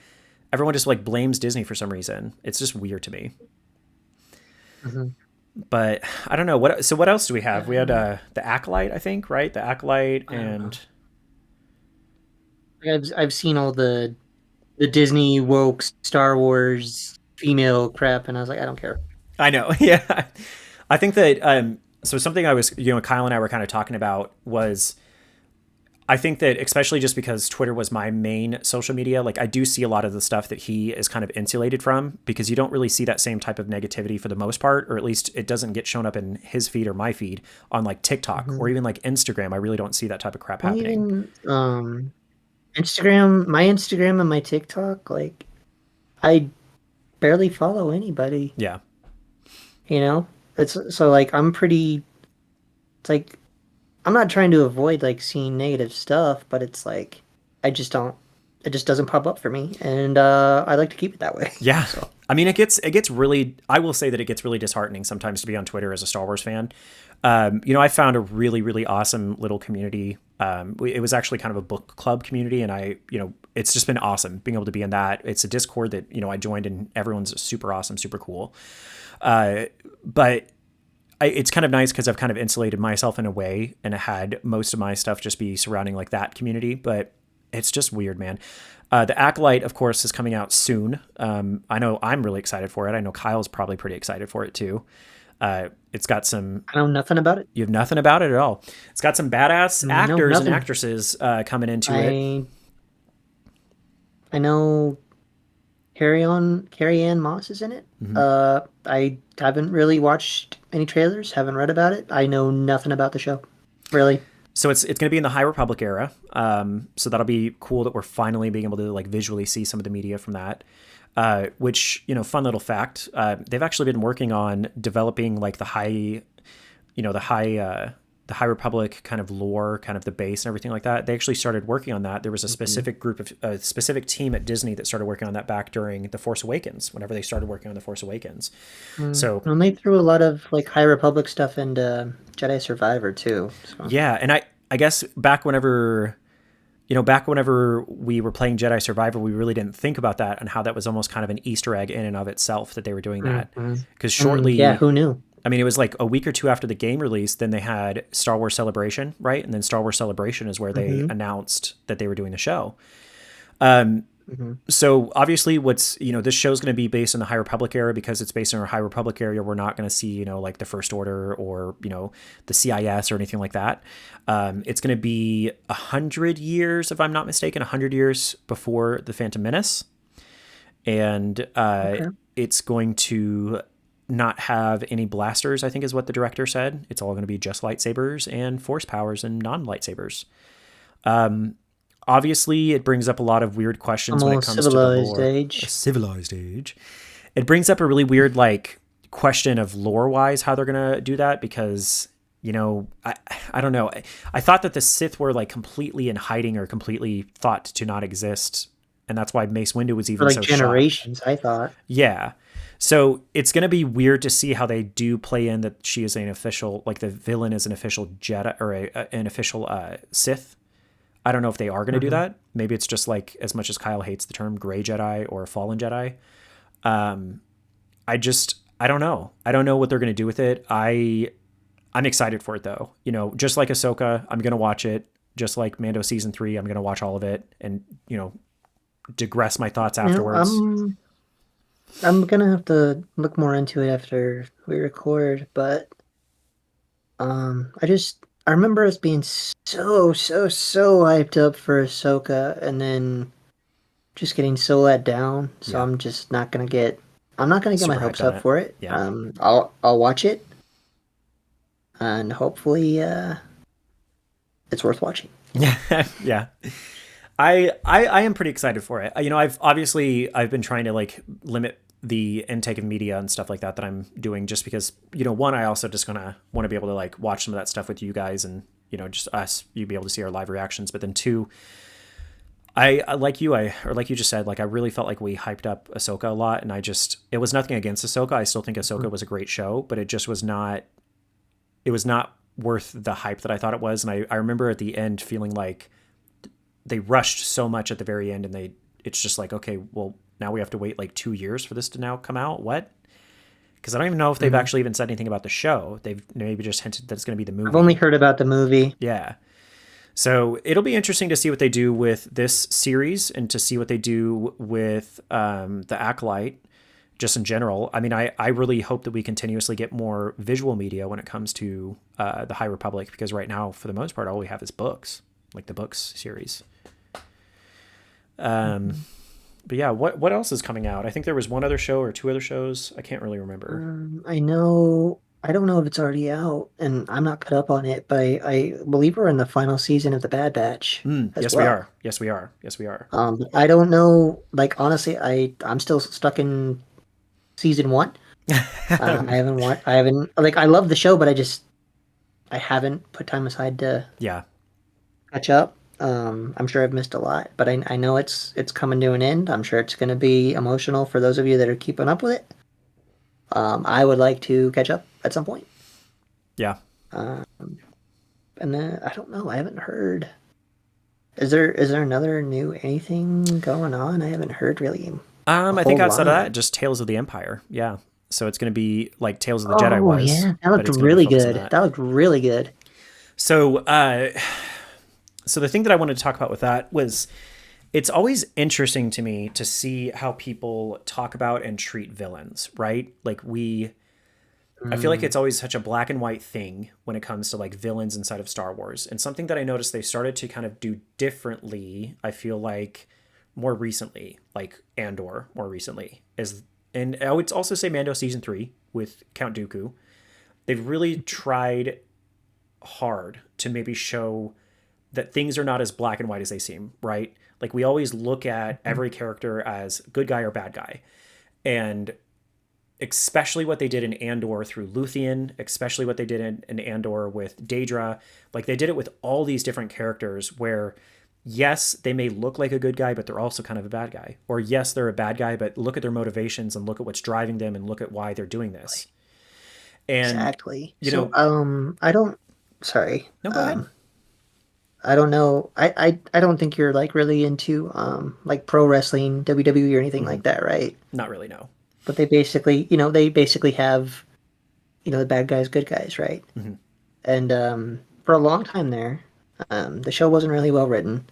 Speaker 1: everyone just like blames Disney for some reason. It's just weird to me. But I don't know what else do we have? We had the Acolyte, I think, right? The Acolyte, and
Speaker 2: I've seen all the Disney woke Star Wars female crap, and I was like, I don't care.
Speaker 1: I know. Yeah. I think that so something I was, Kyle and I were kind of talking about was, I think that especially just because Twitter was my main social media, like I do see a lot of the stuff that he is kind of insulated from, because you don't really see that same type of negativity for the most part, or at least it doesn't get shown up in his feed or my feed on like TikTok or even like Instagram. I really don't see that type of crap happening.
Speaker 2: Even my Instagram and my TikTok, like I barely follow anybody.
Speaker 1: Yeah.
Speaker 2: It's so like it's like I'm not trying to avoid like seeing negative stuff, but it's like I just don't it just doesn't pop up for me, and I like to keep it that way.
Speaker 1: Yeah.
Speaker 2: So.
Speaker 1: I mean, it gets really, I will say that it gets really disheartening sometimes to be on Twitter as a Star Wars fan. I found a really, really awesome little community. It was actually kind of a book club community, and it's just been awesome being able to be in that. It's a Discord that, I joined, and everyone's super awesome, super cool. But it's kind of nice because I've kind of insulated myself in a way, and I had most of my stuff just be surrounding like that community, but it's just weird, man. The Acolyte, of course, is coming out soon. I know I'm really excited for it. I know Kyle's probably pretty excited for it too. It's got some...
Speaker 2: I know nothing about it.
Speaker 1: You have nothing about it at all. It's got some badass actors and actresses coming into it.
Speaker 2: I know Carrie Ann Moss is in it. Mm-hmm. I haven't really watched any trailers, haven't read about it. I know nothing about the show, really.
Speaker 1: So it's going to be in the High Republic era. So that'll be cool that we're finally being able to like visually see some of the media from that. Which, fun little fact, they've actually been working on developing like the High Republic kind of lore, kind of the base and everything like that. They actually started working on that. There was a specific a specific team at Disney that started working on that back during The Force Awakens, whenever they started working on The Force Awakens. So
Speaker 2: and they threw a lot of like High Republic stuff into Jedi Survivor too. So.
Speaker 1: Yeah. And I guess back whenever we were playing Jedi Survivor, we really didn't think about that and how that was almost kind of an Easter egg in and of itself that they were doing that. Because shortly...
Speaker 2: yeah, who knew?
Speaker 1: I mean, it was like a week or two after the game release, then they had Star Wars Celebration, right? And then Star Wars Celebration is where they announced that they were doing the show. So obviously this show's going to be based in the High Republic era. Because it's based in our High Republic area, we're not going to see, like the First Order or, the CIS or anything like that. It's going to be 100 years, if I'm not mistaken, 100 years before The Phantom Menace. And it's going to not have any blasters, I think is what the director said. It's all going to be just lightsabers and force powers and non-lightsabers. Obviously, it brings up a lot of weird questions when it comes to the lore. A civilized age. It brings up a really weird question of lore-wise how they're going to do that, because, I don't know. I thought that the Sith were completely in hiding or completely thought to not exist, and that's why Mace Windu was even so
Speaker 2: generations,
Speaker 1: shocked.
Speaker 2: I thought.
Speaker 1: Yeah. So it's going to be weird to see how they do play in that she is an official, the villain is an official Jedi or an official Sith. I don't know if they are going to do that. Maybe it's just as much as Kyle hates the term gray Jedi or fallen Jedi. I don't know. I don't know what they're going to do with it. I'm excited for it though. Just like Ahsoka, I'm going to watch it. Just like Mando season 3, I'm going to watch all of it and, digress my thoughts afterwards.
Speaker 2: I'm going to have to look more into it after we record, but I remember us being so hyped up for Ahsoka, and then just getting so let down. So I'm just not gonna get. I'm not gonna get my hopes up for it.
Speaker 1: Yeah.
Speaker 2: I'll watch it, and hopefully, it's worth watching.
Speaker 1: Yeah. I am pretty excited for it. I've been trying to limit the intake of media and stuff like that I'm doing, just because, one, I also just want to be able to watch some of that stuff with you guys and, just us, you be able to see our live reactions. But then two, I like you just said, I really felt like we hyped up Ahsoka a lot, and it was nothing against Ahsoka. I still think Ahsoka was a great show, but it just was not worth the hype that I thought it was. And I remember at the end feeling like they rushed so much at the very end, and it's just okay, well, now we have to wait 2 years for this to now come out. What? Because I don't even know if they've actually even said anything about the show. They've maybe just hinted that it's going to be the movie.
Speaker 2: I've only heard about the movie.
Speaker 1: Yeah. So it'll be interesting to see what they do with this series and to see what they do with the Acolyte, just in general. I mean, I really hope that we continuously get more visual media when it comes to the High Republic, because right now, for the most part, all we have is books, the books series. But yeah, what else is coming out? I think there was one other show or two other shows. I can't really remember.
Speaker 2: I don't know if it's already out, and I'm not caught up on it, but I believe we're in the final season of The Bad Batch.
Speaker 1: Yes, we are. Yes, we are. Yes, we are.
Speaker 2: I don't know. Honestly, I'm still stuck in season 1. I haven't. I love the show, but I haven't put time aside to catch up. I'm sure I've missed a lot, but I know it's coming to an end. I'm sure it's going to be emotional for those of you that are keeping up with it. I would like to catch up at some point.
Speaker 1: Yeah.
Speaker 2: And then I don't know. I haven't heard. Is there another new anything going on? I haven't heard really.
Speaker 1: I think outside of that, just Tales of the Empire. Yeah. So it's going to be like Tales of the Jedi was.
Speaker 2: Yeah, that looked really good. That looked really good.
Speaker 1: So, so the thing that I wanted to talk about with that was, it's always interesting to me to see how people talk about and treat villains, right? Like I feel like it's always such a black and white thing when it comes to like villains inside of Star Wars. And something that I noticed they started to kind of do differently, I feel like more recently, like Andor more recently, and I would also say Mando season 3 with Count Dooku. They've really tried hard to maybe show that things are not as black and white as they seem, right? Like we always look at every character as good guy or bad guy. And especially what they did in Andor through Luthien, especially what they did in Andor with Daedra. Like they did it with all these different characters where, yes, they may look like a good guy, but they're also kind of a bad guy. Or yes, they're a bad guy, but look at their motivations and look at what's driving them and look at why they're doing this. And,
Speaker 2: exactly.
Speaker 1: You
Speaker 2: so,
Speaker 1: know,
Speaker 2: I don't, sorry.
Speaker 1: No, go ahead.
Speaker 2: I don't know. I don't think you're like really into like pro wrestling, WWE or anything like that, right?
Speaker 1: Not really, no.
Speaker 2: But they basically have, the bad guys, good guys, right?
Speaker 1: Mm-hmm.
Speaker 2: And for a long time there, the show wasn't really well written,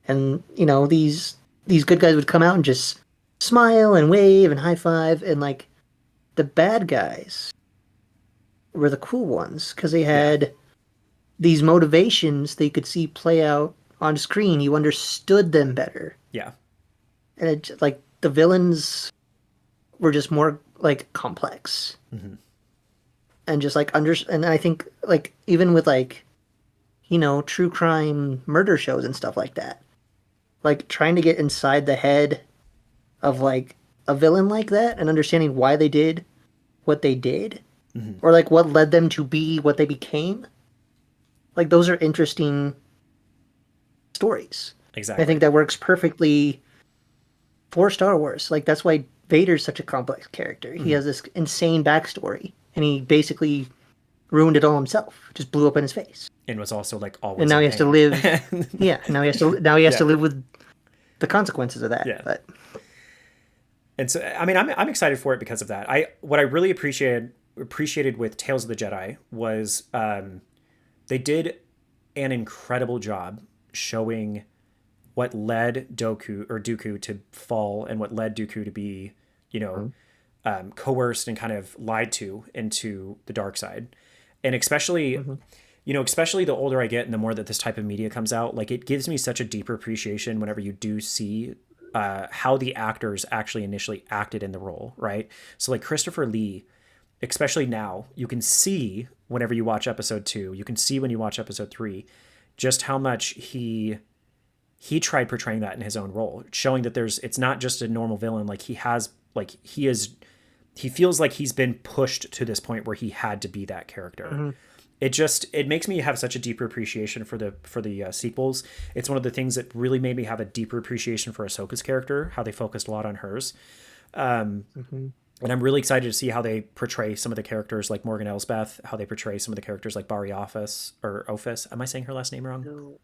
Speaker 2: and these good guys would come out and just smile and wave and high five, and like the bad guys were the cool ones because they had these motivations they could see play out on screen. You understood them better.
Speaker 1: Yeah.
Speaker 2: And it, like the villains were just more like complex.
Speaker 1: Mm-hmm.
Speaker 2: And just like and I think like even with like true crime murder shows and stuff like that, like trying to get inside the head of like a villain like that and understanding why they did what they did, or like what led them to be what they became. Like those are interesting stories.
Speaker 1: Exactly.
Speaker 2: I think that works perfectly for Star Wars. Like that's why Vader's such a complex character. He has this insane backstory, and he basically ruined it all himself. Just blew up in his face.
Speaker 1: And was also like always.
Speaker 2: And now he has to live. Yeah. Now he has to live with the consequences of that.
Speaker 1: Yeah.
Speaker 2: But.
Speaker 1: And so, I mean, I'm excited for it because of that. What I really appreciated with Tales of the Jedi was they did an incredible job showing what led Dooku to fall and what led Dooku to be, coerced and kind of lied to into the dark side. And especially, especially the older I get and the more that this type of media comes out, like it gives me such a deeper appreciation whenever you do see how the actors actually initially acted in the role, right? So like Christopher Lee, especially now, you can see whenever you watch episode 2, you can see when you watch episode 3, just how much he tried portraying that in his own role, showing that it's not just a normal villain. Like he feels like he's been pushed to this point where he had to be that character. It makes me have such a deeper appreciation for the sequels. It's one of the things that really made me have a deeper appreciation for Ahsoka's character, how they focused a lot on hers. And I'm really excited to see how they portray some of the characters like Morgan Elsbeth, how they portray some of the characters like Bari Ophis. Am I saying her last name wrong?
Speaker 2: No.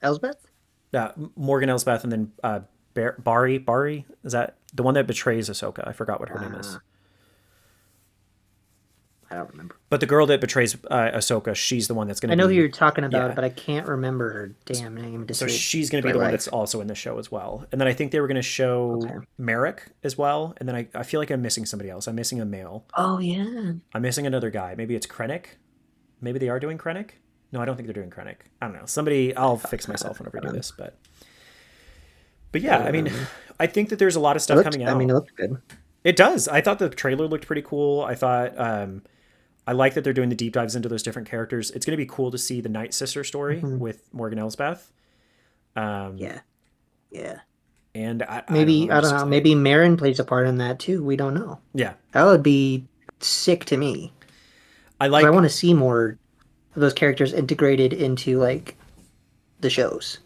Speaker 2: Elsbeth?
Speaker 1: Morgan Elsbeth, and then Bari? Is that the one that betrays Ahsoka? I forgot what her name is.
Speaker 2: I don't remember.
Speaker 1: But the girl that betrays Ahsoka, she's the one that's going to be...
Speaker 2: I know who you're talking about, but I can't remember her damn name.
Speaker 1: So she's going to be the one that's also in the show as well. And then I think they were going to show Merrick as well. And then I feel like I'm missing somebody else. I'm missing a male.
Speaker 2: Oh, yeah.
Speaker 1: I'm missing another guy. Maybe it's Krennic. Maybe they are doing Krennic. No, I don't think they're doing Krennic. I don't know. I'll fix myself whenever I do this. But yeah, I mean, I think that there's a lot of stuff coming out.
Speaker 2: I mean, it looks good.
Speaker 1: It does. I thought the trailer looked pretty cool. I thought... I like that they're doing the deep dives into those different characters. It's going to be cool to see the Night Sister story with Morgan Elsbeth.
Speaker 2: Yeah.
Speaker 1: And
Speaker 2: I don't know. Maybe Marin plays a part in that too. We don't know.
Speaker 1: Yeah.
Speaker 2: That would be sick to me. I want to see more of those characters integrated into like the shows.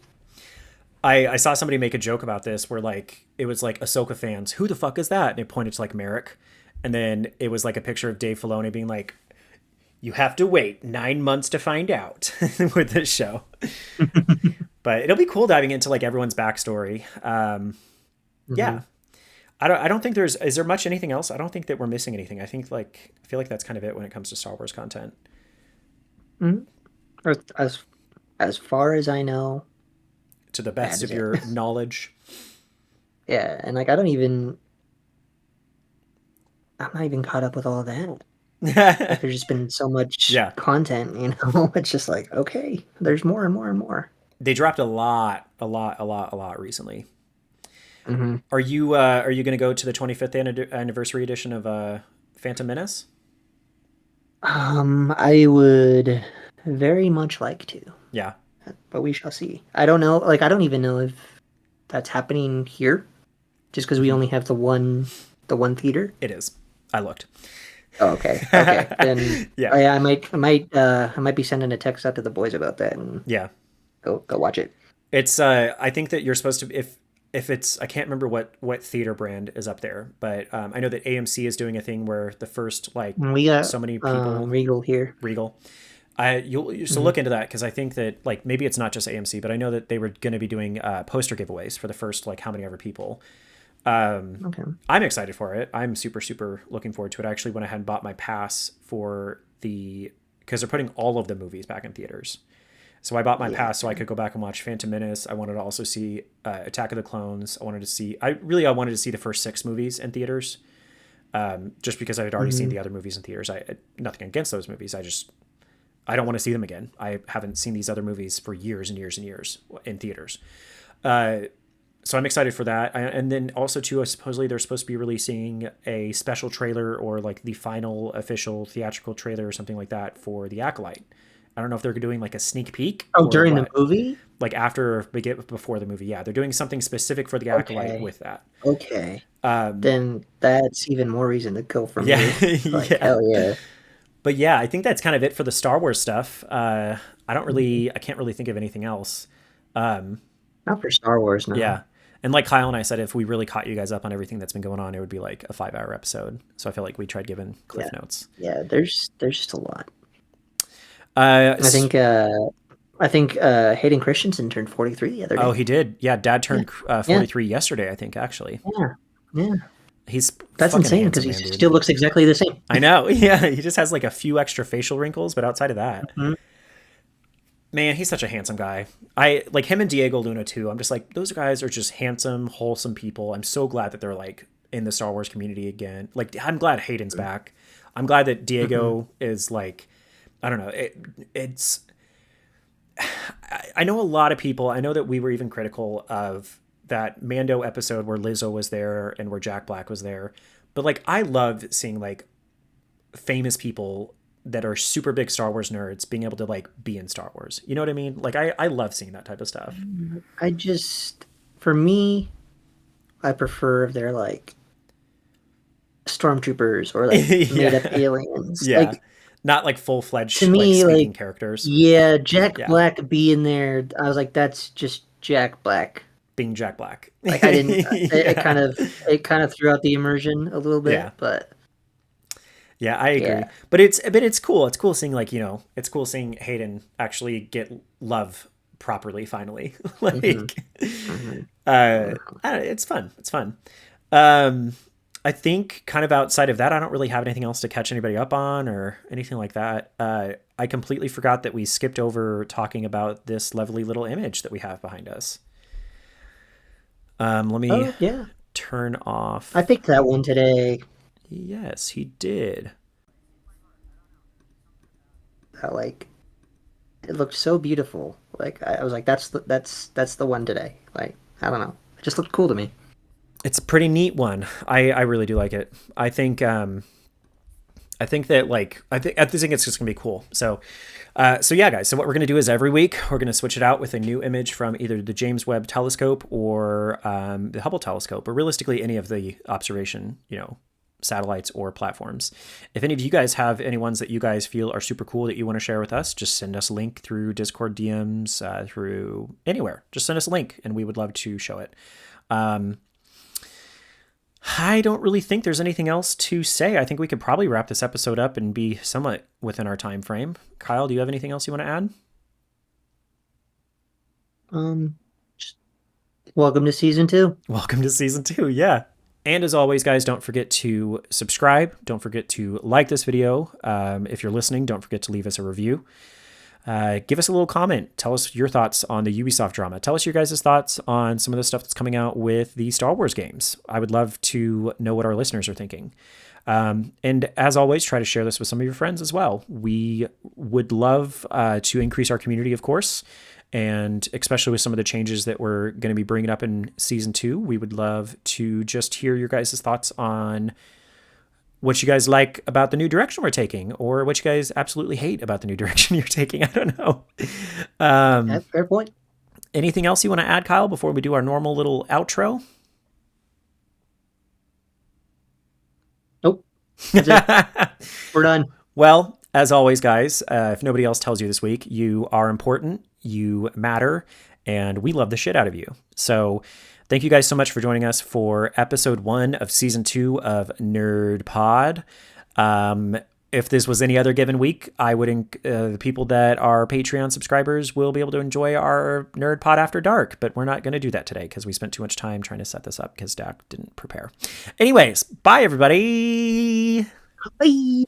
Speaker 1: I saw somebody make a joke about this where like it was like Ahsoka fans, who the fuck is that? And it pointed to like Merrick, and then it was like a picture of Dave Filoni being like, you have to wait 9 months to find out with this show. But it'll be cool diving into like everyone's backstory. Yeah. I don't think is there much anything else? I don't think that we're missing anything. I feel like that's kind of it when it comes to Star Wars content.
Speaker 2: Or as far as I know,
Speaker 1: to the best of your knowledge.
Speaker 2: Yeah, and like I'm not even caught up with all of that. Like, there's just been so much content, you know. It's just like, okay, there's more and more and more.
Speaker 1: They dropped a lot recently. Are you going to go to the 25th anniversary edition of Phantom Menace?
Speaker 2: I would very much like to.
Speaker 1: Yeah.
Speaker 2: But we shall see. I don't know. Like, I don't even know if that's happening here, just because we only have the one theater.
Speaker 1: It is. I looked.
Speaker 2: Oh, okay. Okay. Then
Speaker 1: yeah.
Speaker 2: I might be sending a text out to the boys about that and go watch it.
Speaker 1: It's I think that you're supposed to if it's I can't remember what theater brand is up there, but I know that AMC is doing a thing where the first like
Speaker 2: we got
Speaker 1: so many people
Speaker 2: Regal here.
Speaker 1: Regal. You'll look into that because I think that like maybe it's not just AMC, but I know that they were going to be doing poster giveaways for the first like how many ever people.
Speaker 2: Okay.
Speaker 1: I'm excited for it. I'm super looking forward to it. I actually went ahead and bought my pass for because they're putting all of the movies back in theaters. So I bought my pass so I could go back and watch Phantom Menace. I wanted to also see Attack of the Clones. I wanted to see the first 6 movies in theaters. Just because I had already seen the other movies in theaters. I nothing against those movies. I don't want to see them again. I haven't seen these other movies for years and years and years in theaters. So I'm excited for that. And then also too, supposedly they're supposed to be releasing a special trailer or like the final official theatrical trailer or something like that for The Acolyte. I don't know if they're doing like a sneak peek.
Speaker 2: Oh, during the movie?
Speaker 1: Like before the movie. Yeah, they're doing something specific for The Acolyte with that.
Speaker 2: Okay. Then that's even more reason to go for me. Like, hell yeah.
Speaker 1: But yeah, I think that's kind of it for the Star Wars stuff. I can't really think of anything else.
Speaker 2: Not for Star Wars, no.
Speaker 1: Yeah. And like Kyle and I said, if we really caught you guys up on everything that's been going on, it would be like a 5-hour episode. So I feel like we tried giving cliff notes.
Speaker 2: Yeah, there's just a lot. I think Hayden Christensen turned 43 the other day.
Speaker 1: Oh, he did. Yeah, Dad turned 43 yesterday, I think, actually.
Speaker 2: Yeah.
Speaker 1: That's
Speaker 2: insane because he still looks exactly the same.
Speaker 1: I know. Yeah, he just has like a few extra facial wrinkles, but outside of that, man, he's such a handsome guy. I like him and Diego Luna too. I'm just like, those guys are just handsome, wholesome people. I'm so glad that they're like in the Star Wars community again. Like, I'm glad Hayden's back. I'm glad that Diego is like, I don't know. It's. I know a lot of people. I know that we were even critical of that Mando episode where Lizzo was there and where Jack Black was there, but like I love seeing like famous people that are super big Star Wars nerds being able to like be in Star Wars. You know what I mean? Like I love seeing that type of stuff.
Speaker 2: For me, I prefer if they're like stormtroopers or like made up aliens.
Speaker 1: Yeah.
Speaker 2: Like,
Speaker 1: not like full-fledged
Speaker 2: to me,
Speaker 1: like, speaking
Speaker 2: like,
Speaker 1: characters.
Speaker 2: Yeah, Jack Black being there, I was like, that's just Jack Black.
Speaker 1: Being Jack Black.
Speaker 2: Like I didn't it kind of threw out the immersion a little bit, but
Speaker 1: yeah, I agree. But it's cool. It's cool seeing like, you know, it's cool seeing Hayden actually get love properly finally. Like I don't know, it's fun. It's fun. I think kind of outside of that, I don't really have anything else to catch anybody up on or anything like that. I completely forgot that we skipped over talking about this lovely little image that we have behind us. Let me turn off.
Speaker 2: I picked that one today.
Speaker 1: Yes, he did.
Speaker 2: Like, it looked so beautiful. Like I was like, that's the one today. Like, I don't know, it just looked cool to me.
Speaker 1: It's a pretty neat one. I really do like it. I think that like I think it's just gonna be cool. So yeah, guys. So what we're gonna do is every week we're gonna switch it out with a new image from either the James Webb Telescope or the Hubble Telescope, or realistically any of the observation satellites or platforms. If any of you guys have any ones that you guys feel are super cool that you want to share with us, just send us a link through Discord DMs, through anywhere. Just send us a link and we would love to show it. I don't really think there's anything else to say. I think we could probably wrap this episode up and be somewhat within our time frame. Kyle, do you have anything else you want to add?
Speaker 2: Welcome to season 2.
Speaker 1: Welcome to season 2. Yeah. And as always, guys, don't forget to subscribe. Don't forget to like this video. If you're listening, don't forget to leave us a review. Give us a little comment. Tell us your thoughts on the Ubisoft drama. Tell us your guys' thoughts on some of the stuff that's coming out with the Star Wars games. I would love to know what our listeners are thinking. And as always, try to share this with some of your friends as well. We would love to increase our community, of course. And especially with some of the changes that we're going to be bringing up in season 2, we would love to just hear your guys' thoughts on what you guys like about the new direction we're taking, or what you guys absolutely hate about the new direction you're taking. I don't know.
Speaker 2: Fair point.
Speaker 1: Anything else you want to add, Kyle, before we do our normal little outro?
Speaker 2: Nope. That's it. We're done.
Speaker 1: Well, as always, guys, if nobody else tells you this week, you are important, you matter, and we love the shit out of you. So thank you guys so much for joining us for episode 1 of season 2 of N3rdPod. If this was any other given week, I would the people that are Patreon subscribers will be able to enjoy our N3rdPod After Dark, but we're not going to do that today because we spent too much time trying to set this up because Dak didn't prepare. Anyways, bye everybody.
Speaker 2: Bye.